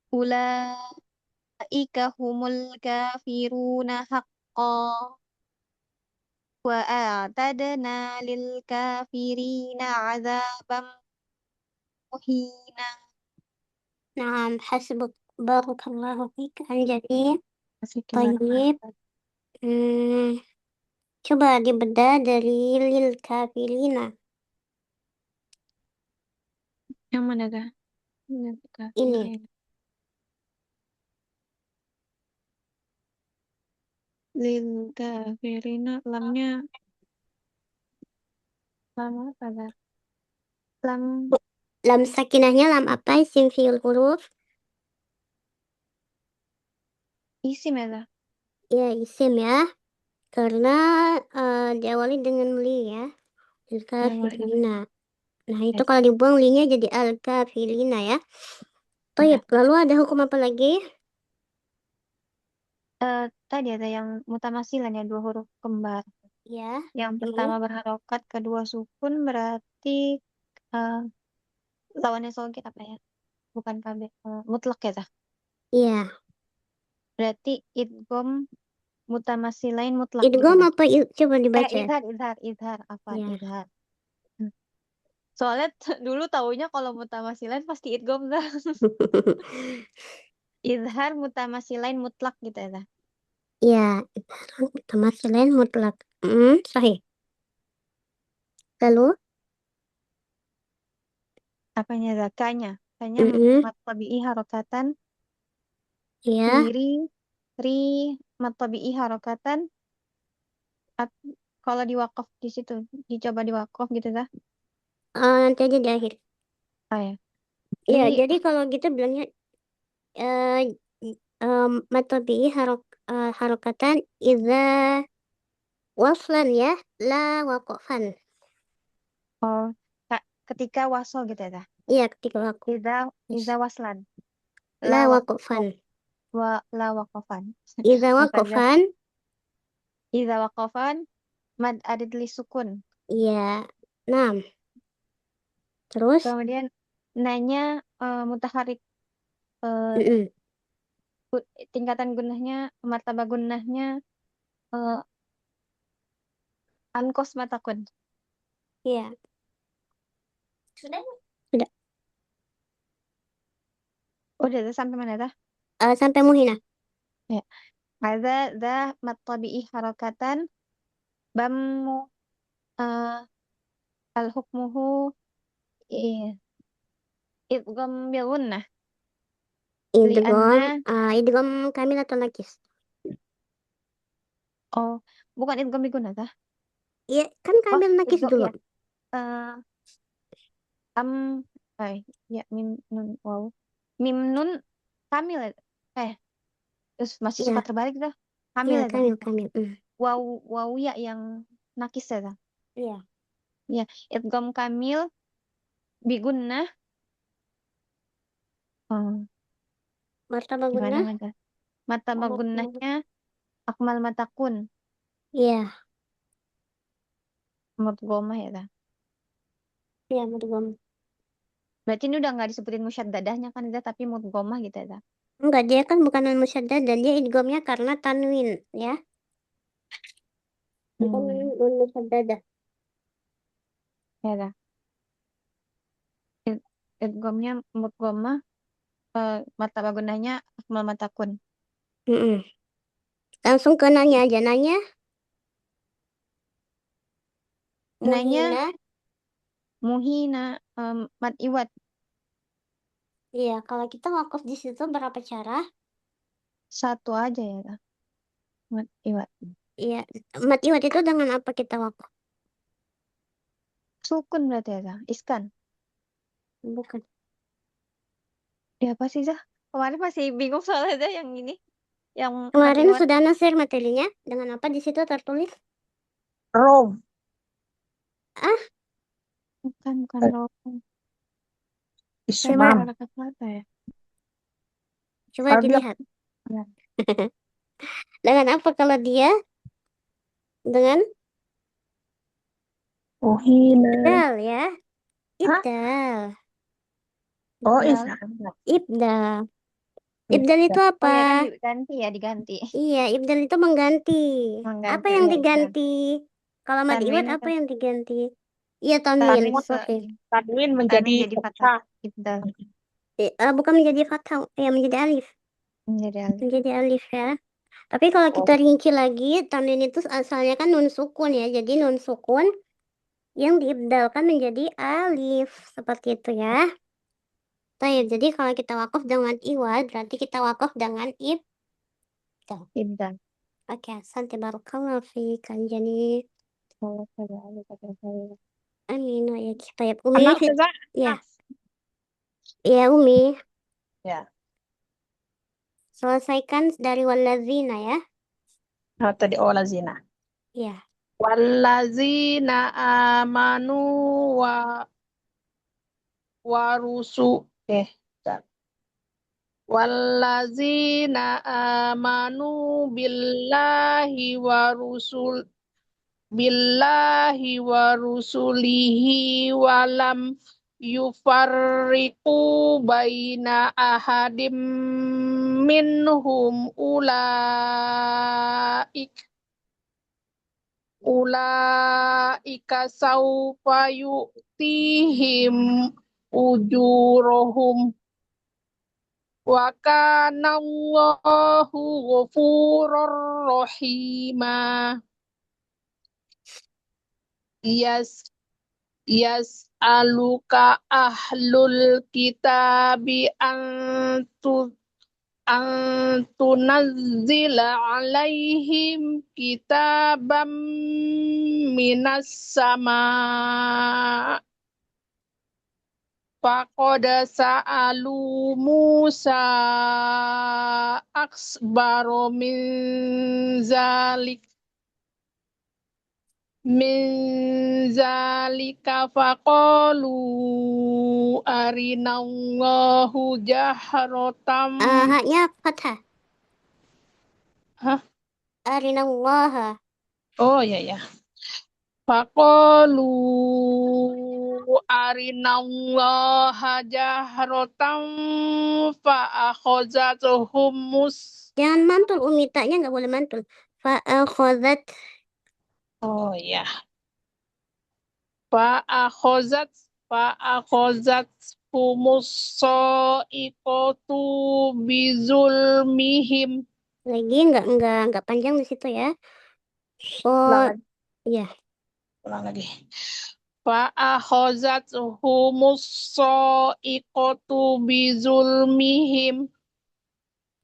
Ulaika humul kafiruna haqqan wa a'tadna lil kafirina 'adzaban muhina. Naam, hasbuk. Barakallahu fiik al-jamii. Asik Tayyib. Coba dibedah dari lil kafirina. Yang mana kah? Lil Ini. kafirin. Lil kafirina lamnya lam apa kah? Lam Lam sakinahnya lam apa? Isim fi'il huruf. isim ya kah? Ya, isim ya. Karena diawali dengan li ya. Lil kafirina. Nah, itu Yes. kalau dibuang linya jadi al-kafirina ya. Tayyib, lalu ada hukum apa lagi? Tadi ada yang mutamasilan ya, 2 huruf kembar. Ya. Yang pertama berharokat, kedua sukun, berarti lawannya sogit apa ya? Bukan kabeh, mutlak ya tah? Iya. Berarti idgham mutamasilain mutlak gitu Idgham tah? apa coba dibaca. Izhar, apa Iya. izhar. Soalnya dulu taunya kalau mutamasilain pasti idgham dah. Izhar mutamasilain mutlak gitu ya tah? Iya, mutamasilain mutlak. Sahih. Lalu Apanya zakanya? Kanya mat tabi'i harokatan, ya, ri mat tabi'i harokatan. Kalau diwakaf di situ, dicoba diwakaf gitu dah. nanti aja di akhir. Oh ya. Iya, Ri jadi kalau gitu bilangnya matobi'i harokatan idza waslan ya, la waqafan. oh ketika wasol gitu ya dah. Iya, ketika waktu Iza waslan. la waqafan. La waqafan. Idza Makanya waqafan, iza waqafan mad adid li sukun. iya. Nah, terus Kemudian nanya mutaharik tingkatan gunahnya, martabah gunahnya ankos matakun. iya. Sudah. Udah sampai mana dah? Sampai muhina. Ya. Ada mat tabi'i harakatan bammu al hukmuhu idgham bil gunnah. Idgham kamil atau nakis? Oh, bukan idgham bil gunnah tah? Iya, kan Oh, Kamil nakis idgham dulu. ya. Eh, am, ya mim nun wow. Mim nun kamil ya. Terus masih Iya, suka terbalik dah. Kamil iya ya dah. Kamil, Kamil. Wow ya yang nakis ya dah. Iya, Ya, idgham kamil bigunnah. Oh, martabak gimana gunnah. mata? Mata bagunnahnya akmal matakun. Iya, Mudghomah ya dah. iya mudgham. Berarti ini udah nggak disebutin musyaddadahnya kan dah, tapi mudghomah gitu ya dah. Enggak, dia kan bukan nun musyaddad dan dia idghamnya karena tanwin, ya. Bukan Hmm, nun musyaddadah. ya dah. Idghamnya mudghomah, mata bagunnahnya akmal matakun. Mm-mm. Langsung ke nanya aja, nanya. Nanya Muhina. muhina mat iwat Iya, kalau kita wakaf di situ berapa cara? satu aja ya dah. Mat iwat. Iya, mat iwat itu dengan apa kita wakaf? Sukun berarti ya dah. Iskan. Bukan. Ya apa sih dah? Kemarin masih bingung soalnya dah yang ini. Yang mat Kemarin iwat. sudah share materinya dengan apa di situ tertulis? Rom. Ah, Bukan Eh, loh. Saya coba Ismam. harakat mata ya. coba Abiak. dilihat. Ya. Dengan apa kalau dia dengan Muhina. ibdal ya? Hah? Ibdal. Oh, Ibdal. Ibdal. Ibdal itu Ibdal. Oh apa? ya kan diganti ya, diganti. Iya, ibdal itu mengganti. Apa Mengganti yang ya ibdal. diganti? Kalau mad iwad Tanwin apa kan. yang diganti? Iya, tanwin. Tanwin ke Oke. Tanwin menjadi tanwin jadi fathah. fathah. Ibdal. Bukan menjadi fathah, ya menjadi alif. Menjadi alif. Menjadi alif ya. Tapi kalau kita Oh, rinci lagi, tanwin itu asalnya kan nun sukun ya. Jadi nun sukun yang diibdalkan menjadi alif. Seperti itu ya. Baik, jadi kalau kita wakaf dengan iwad, berarti kita wakaf dengan ibdal. Ibdal. Oke, santai barakallahu fiik Anjani. Oh, saya alif pakai saya. Amin wa ya. Baik, Umi. anak Ustazah. Ya, ya Umi. Ya. Selesaikan dari walazina ya. Nah, tadi lazina. Ya. Wallazina amanu wa warusu bentar. Wallazina amanu billahi wa rusulihi walam yufarriqu baina ahadim minhum ulaika saufa yu'tihim ujurahum wa kana Allahu ghafurur rahima. Yas'aluka ahlul kitabi antunazzila alaihim kitabam minas sama. Faqad sa'alu Musa aksbaro min zalika faqalu arinallahu jahrotam. Haknya fathah. Hah? Arinallaha. Oh ya ya. Faqalu arinallaha jahrotam fa akhazatuhum Jangan mantul Umi, taknya nggak boleh mantul. Fa'akhodat. Oh ya. Fa'akhozat humus-so'iqatu bizulmihim. Lagi nggak panjang di situ ya. Ulang Oh, lagi. iya. Ulang lagi. Fa'akhozat humus-so'iqatu bizulmihim.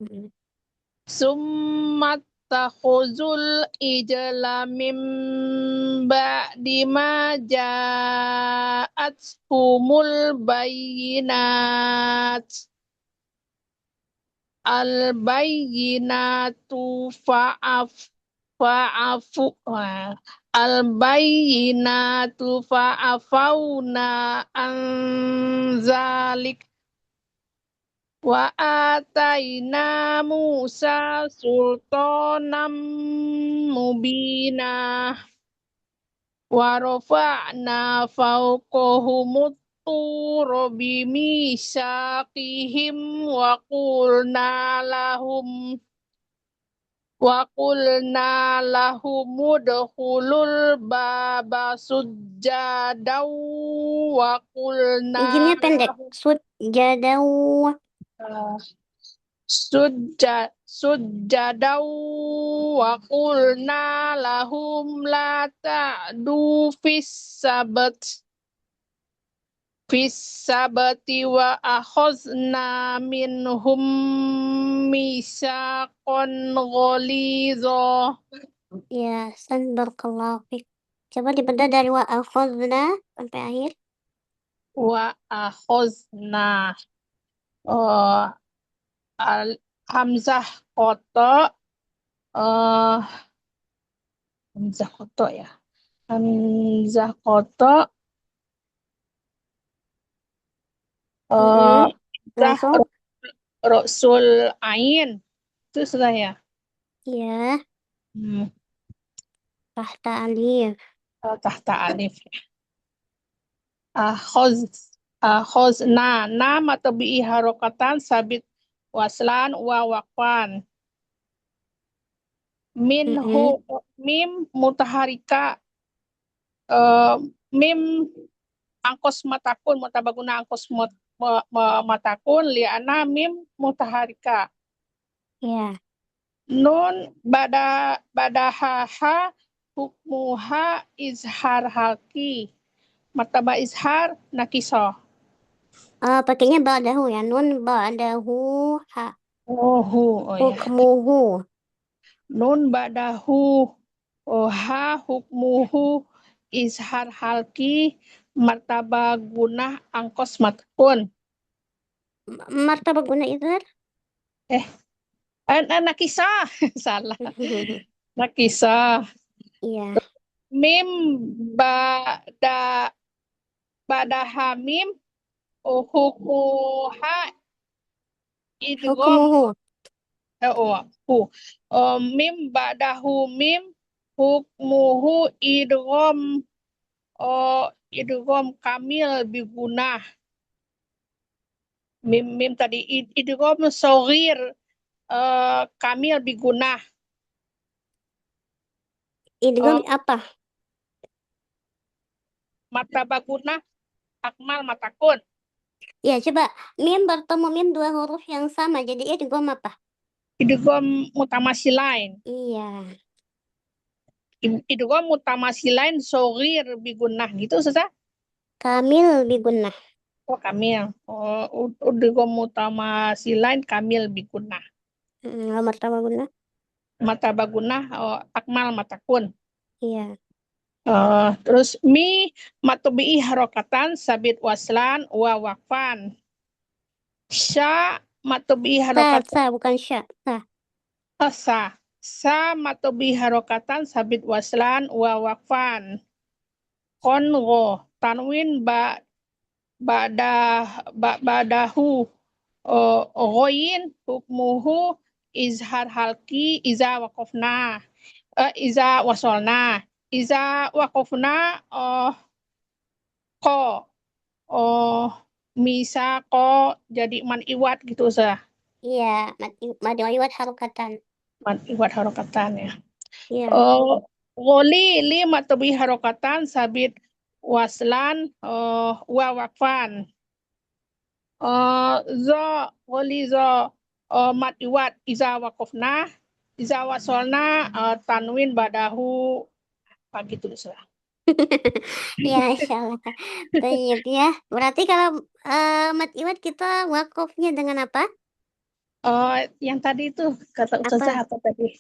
Mm. Summat wattakhuzul ijla mim ba'di ma ja'athumul bayyinat al-bayyinatu fa'afu al-bayyinatu fa'afawna an zalik wa ataina Musa sultanan mubina wa rafa'na fawqahumut turu bimisaqihim wa qulna udkhulul baba sujjadaw wa qulna Ijimnya pendek. Sujadaw. sujjadaw wa qulna lahum la ta'du fis sabati wa akhazna minhum misaqan ghalidha. Ya, barakallahu fiik. Coba dibedah dari wa akhadna sampai akhir. Wa akhazna hamzah koto hamzah koto ya. Hamzah koto Langsung. Rasul Ain itu sudah ya. Ya, tahta alif. Tahta alif. Akhozna nama tabi'i harokatan sabit waslan wa waqfan. Minhu mim mutaharika mim angkos matakun mutabaguna angkos matakun liana mim mutaharika. Ya. Nun badahaha hukmuha izhar halki. Martaba izhar nakisoh. Pakainya ba'dahu ya. Nun ba'dahu ha. Oh ya. Hukmuhu. Nun ba'dahu ha hukmuhu izhar halki martaba gunah angkos matkun. Martaba guna izhar? Nakisah. Salah. Nakisah. Iya. Mim ba'daha mim hukmuha idgham. Hukmuhu. Mim ba'dahu mim hukmuhu idgham kamil bigunah. Mim tadi idgham shaghir kamil bigunah. Idgham apa? Martabagunah akmal matakun. Ya, coba mim bertemu mim dua huruf yang sama. Jadi idgham apa? Idgham mutamasilain. Iya. Idgham mutamasilain shaghir bigunah gitu susah. Kamil bigunah. Kamil. Idgham mutamasilain kamil bigunah. Martabaguna. Martabagunah akmal matakun. Iya. Terus mi matubi'i harokatan sabit waslan wa waqfan. Sya matubi'i harokatan. Bukan sya. Sa matubi'i harokatan sabit waslan wa waqfan. Kongo tanwin ba'dahu ghoyin hukmuhu izhar halki iza waqafna. Iza wasolna. Iza waqafna misa jadi man iwat gitu sah. Iya, mad iwat harokatan. Man iwat harokatan ya. Iya. Goli li matubi harokatan sabit waslan wa waqfan. Goli mat iwat iza waqafna iza wasolna tanwin badahu gitu sah. Ya, insyaallah. Baik ya. Berarti kalau mat iwat kita wakofnya dengan apa? Yang tadi itu kata Ustazah apa tadi?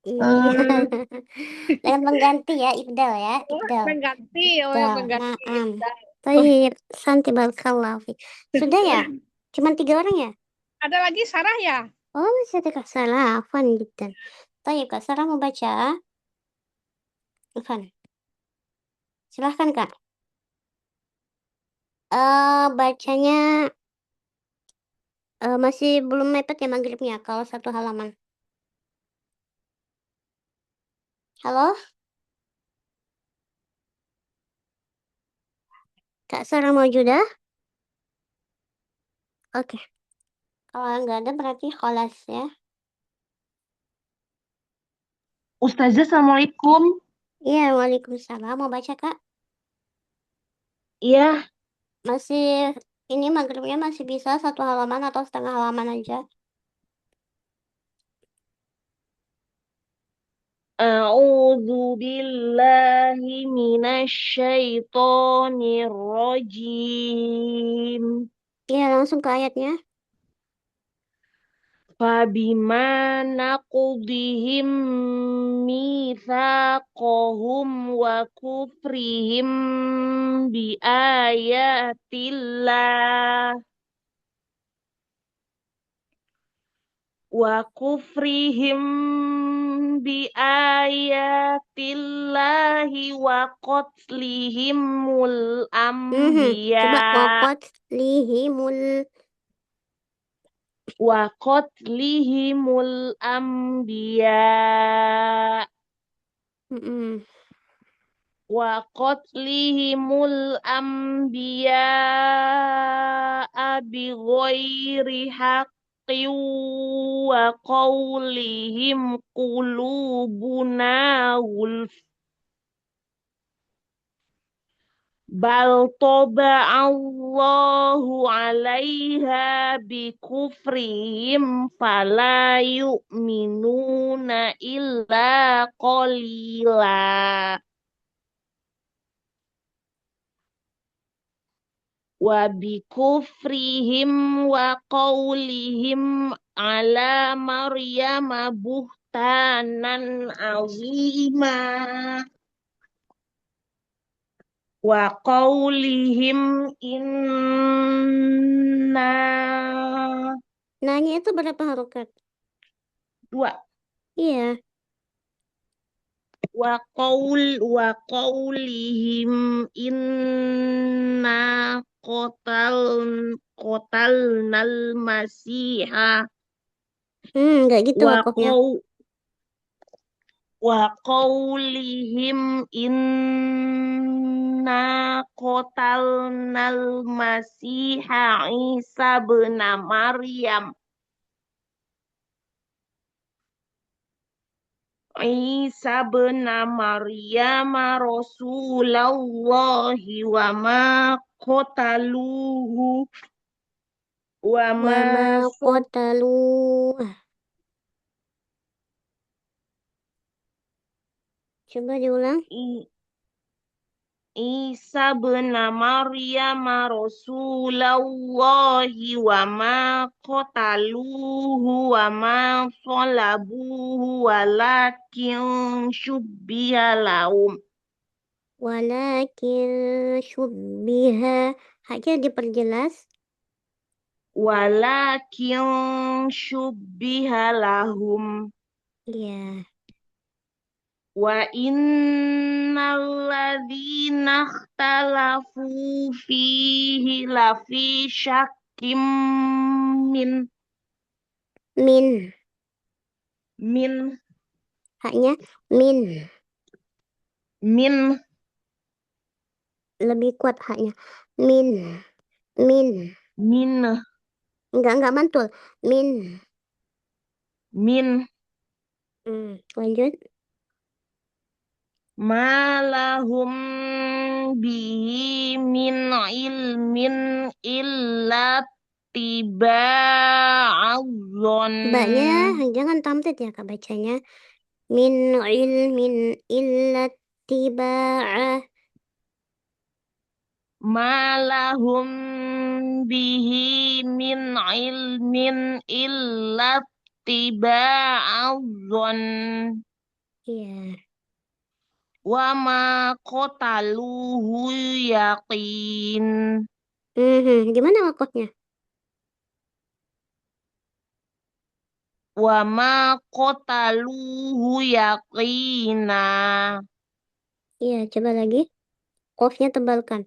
Iya. Dengan mengganti ya, ibdal ya, ibdal. Mengganti, oh ya Ibdal. mengganti. Naam. Tayyib. Santi barakallahu fiik. Sudah ya? Cuman 3 orang ya? Ada lagi Sarah ya? Oh, masih ada Kak Sarah. Afwan gitu. Tayyib, Kak Sarah mau baca? Afwan. Silahkan Kak. Bacanya masih belum mepet ya maghribnya kalau 1 halaman. Halo, Kak Sarah Maujudah? Oke. Kalau nggak ada berarti kholas ya. Ustazah, Assalamualaikum. Iya, waalaikumsalam. Mau baca Kak? Iya, Masih ini maghribnya masih bisa 1 halaman atau setengah halaman aja. a'udzu billahi minasyaitonir rajim. Iya, langsung ke ayatnya. Fabima naqdihim mitsaqahum wa kufrihim bi ayatillah wa kufrihim bi ayatillahi wa qatlihimul Coba anbiya wakot lihimul. wa qatlihimul anbiya Mm-mm. wa qatlihimul anbiya bi ghairi haqqin wa qawlihim qulubuna gulf bal taba'allahu 'alaiha bikufrihim fala yu'minuna illa qalila wa bikufrihim wa qawlihim ala maryama buhtanan azima wa qawlihim inna Nanya itu berapa harokat? 2 Iya. wa qawlihim inna qatalnal masiha Nggak gitu wa wakofnya. qawlihim inna qatalnal masiha Isa bin Maryam Rasulallahi wa ma qataluhu wa ma Wama kotalu. Coba diulang. Isa bin Maryam Rasulallahi wa ma qataluhu wa ma salabuhu walakin syubbiha lahum Walakin syubbiha. Haknya diperjelas. Iya. wa innal ladzina ikhtalafu fihi lafi syakkim min Min. min Haknya min. min Lebih kuat haknya. Min. Min. min Enggak mantul. Min. min Lanjut. malahum bihi min ilmin illa tiba'adzon Mbaknya jangan tamtid ya Kak bacanya. Min ilmin illa tiba'ah. malahum bihi min ilmin illa tiba'adzon Iya. Wa ma qataluhu yaqin. Gimana wakofnya? Wa ma qataluhu yaqina. Iya, coba lagi. Qofnya tebalkan.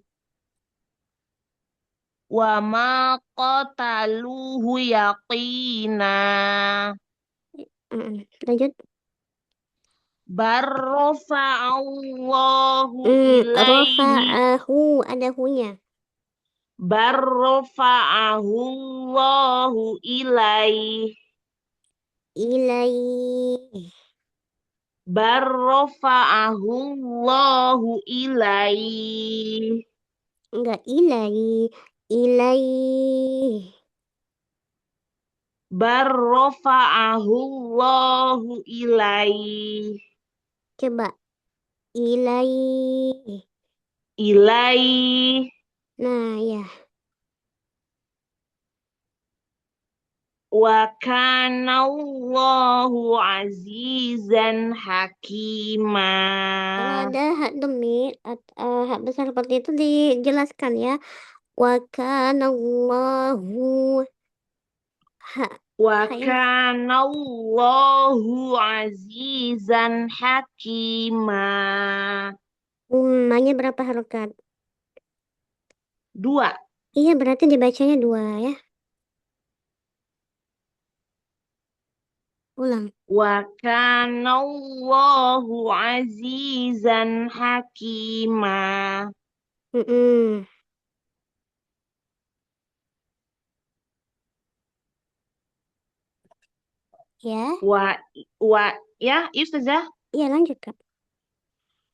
Wa ma qataluhu yaqina. Lanjut. Barrofa'allahu ilaihi. Rofa'ahu, ada hunya. Barrofa'ahullahu ilaihi. Ilaih. Barrofa'ahullahu ilaihi. Enggak ilaih. Ilaih. Barrofa'ahullahu ilaihi. Coba. Ilaih. Ilaihi. Nah, ya. Wa kanallahu azizan hakima. Kalau ada hak demir, hak besar seperti itu dijelaskan ya. Wa kanallahu. Hak Wa hak yang kanallahu azizan hakima. Nanya berapa harokat? 2. Iya, berarti dibacanya 2 ya. Ulang. Wa kanallahu azizan hakima. Mm-mm. Ya, Ya, Ustazah. iya lanjut Kak.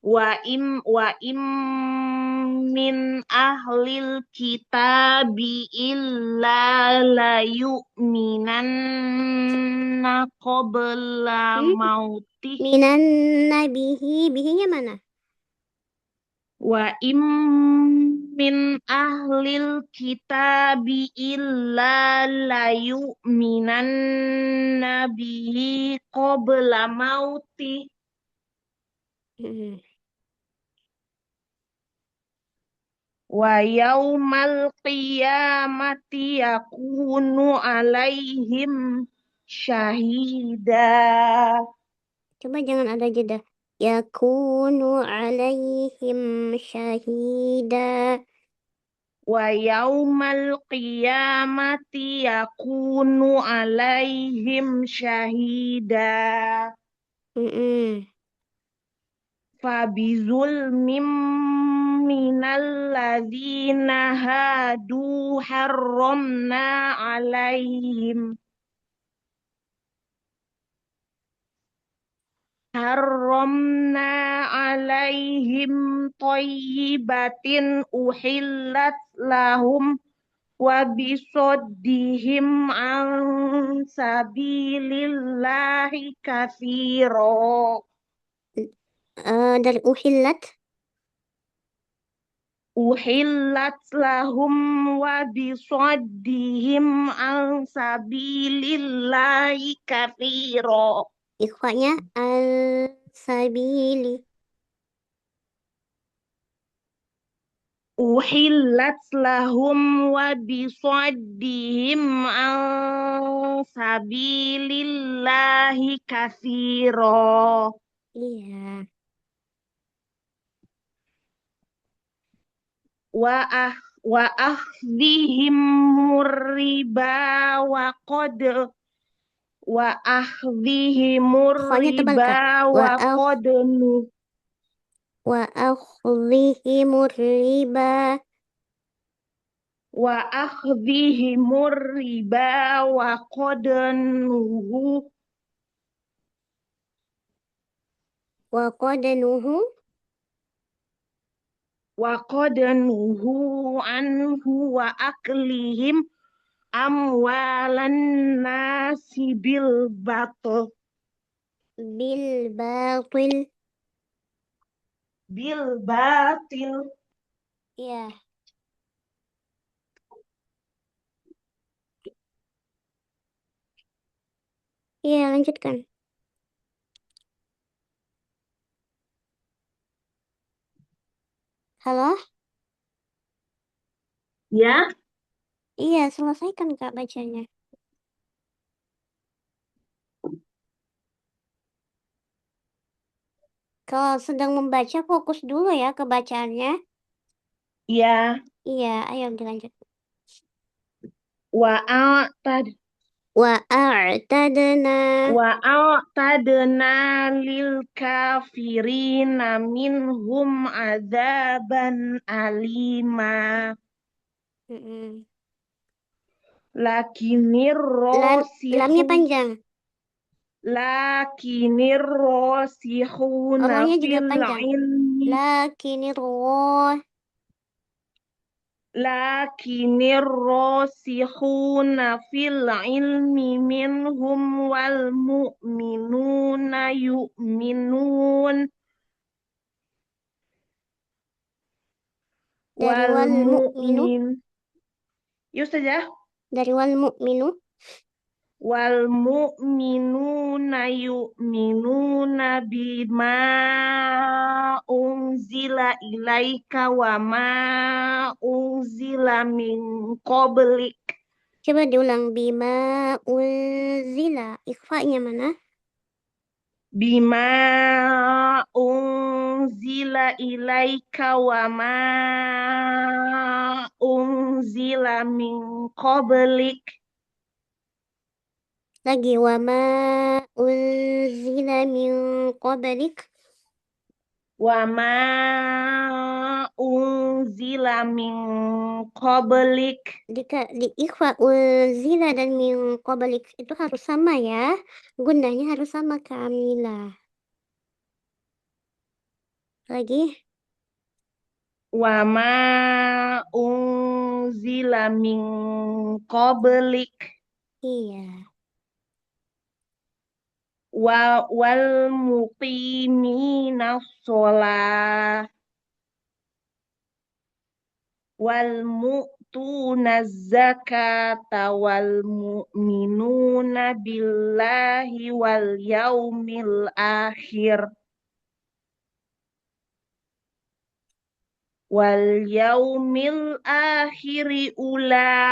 Wa im min ahlil kitabi illa la yu'minanna qabla mautih. Minan nabihi, bihinya mana? Wa im min ahlil kitabi illa la yu'minanna bihi qabla mautih. Mm-mm. Wa yaumal qiyamati yakunu alaihim syahida. Coba jangan ada jeda. Yakunu alaihim syahida. Wa yaumal qiyamati yakunu alaihim syahida. Mm-mm. Fabizulmim minal ladzina hadu harramna alaihim thayyibatin uhillat lahum wa bisoddihim an sabilillahi katsira. Dari uhillat. Uhillat lahum wa bisoddihim an sabilillahi katsira. Ikhwanya al-sabili. Uhillat lahum wa bisoddihim an sabilillahi katsira. Iya. Wa akhdhihim riba wa akhdhihimur Ikhwanya tebal riba Kak. wa qad Wa akhdhihimur riba. wa akhdhihimur riba wa qad nuhu Wa qadanuhu. anhu wa aklihim amwalan nasi bil batil Bil batil. Iya. Iya, lanjutkan. Halo? Ya, Iya, selesaikan Kak bacanya. Kalau sedang membaca, fokus dulu ya ke bacaannya. ya. Iya, ayo dilanjut. Wa'atad Wa'a'tadna wa'atadna lil kafirina minhum adzaban alima. Mm-mm. Lakinir Lamnya rosihun panjang. lakinir rosihuna Rohnya juga fil panjang. ilmi Lakini roh. lakinir rosikhuna fil ilmi minhum wal mu'minuna yu'minun Dari wal wal mu'minu. mu'min yuk saja Dari wal mu'minu. wal mu'minuna yu'minuna bima unzila ilaika wa ma unzila min qablik. Coba diulang. Bima unzila. Ikhfa'nya mana? Bima unzila ilaika wa ma unzila min qablik Lagi. Wa ma unzila min qablik. wa ma unzila min qablik. Di ikhfa unzila dan min qablik itu harus sama ya. Gunanya harus sama Kamila. Lagi. Wa ma unzila min qablik Iya. wal muqimina sholah wal mu'tuna zakata wal mu'minuna billahi wal yaumil akhir ulaika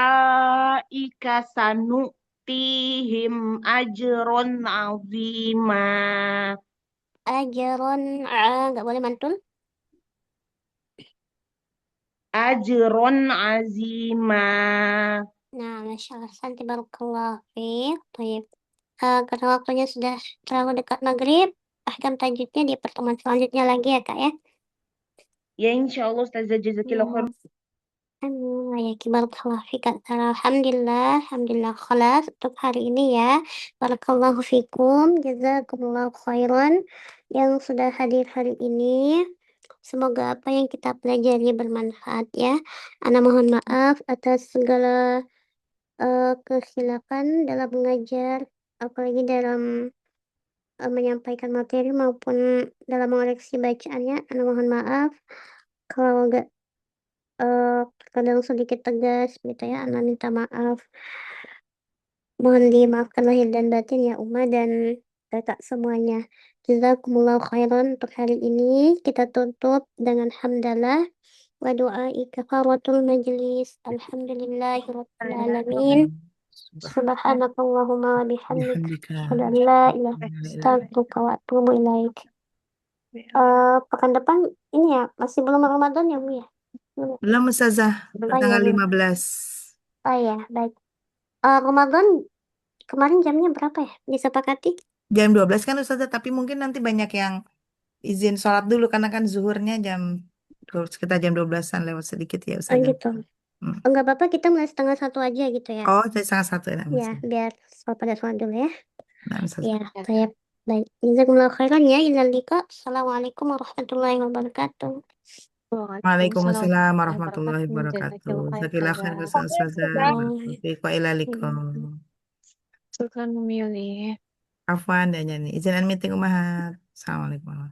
sanu'tihim ajron azima. Ajaron. Nggak boleh mantul. Ajron azima. Nah, Masya Allah. Santi barakallah fiik. Baik. Karena waktunya sudah terlalu dekat maghrib, ahkam tajwidnya di pertemuan selanjutnya lagi ya Kak ya. Ya insya Allah Ustazah jazakillah khair. Amin. Ya barakallah fiik. Alhamdulillah khalas untuk hari ini ya. Barakallahu fikum, jazakumullahu khairan yang sudah hadir hari ini. Semoga apa yang kita pelajari bermanfaat ya. Ana mohon maaf atas segala kesilapan dalam mengajar, apalagi dalam menyampaikan materi maupun dalam mengoreksi bacaannya. Ana mohon maaf kalau agak kadang sedikit tegas gitu ya. Ana minta maaf. Mohon dimaafkan lahir dan batin ya Uma dan kakak semuanya. Jazakumullahu khairan untuk hari ini. Kita tutup dengan hamdalah wa du'ai kafaratul majlis. Alhamdulillahirabbil alamin. Subhanakallahumma wa bihamdik. Bihamdika. Asyhadu an la ilaha illa anta wa atubu ilaik. Pekan depan ini ya masih belum Ramadan ya Bu ya? Belum. Belum Ustazah, Oh ya, tanggal belum. 15. Oh ya, baik. Ramadan kemarin jamnya berapa ya? Disepakati? Jam 12 kan Ustazah, tapi mungkin nanti banyak yang izin sholat dulu karena kan zuhurnya sekitar jam 12-an lewat sedikit ya Oh Ustazah. gitu. Enggak apa-apa kita mulai 12:30 aja gitu ya. Oh, saya sangat satu ya. Ya, biar pada sholat dulu ya. Nah, Ustazah. Ya, baik. Baik. Jazakumullahu khairan ya. Ilal liqa. Assalamualaikum warahmatullahi wabarakatuh. Waalaikumsalam warahmatullahi wabarakatuh. Jazakallah khair Ustazah. Taufiq wa ilalikum. Sultan memilih. Afwan dan nyanyi. Izin meeting umahat. Assalamualaikum.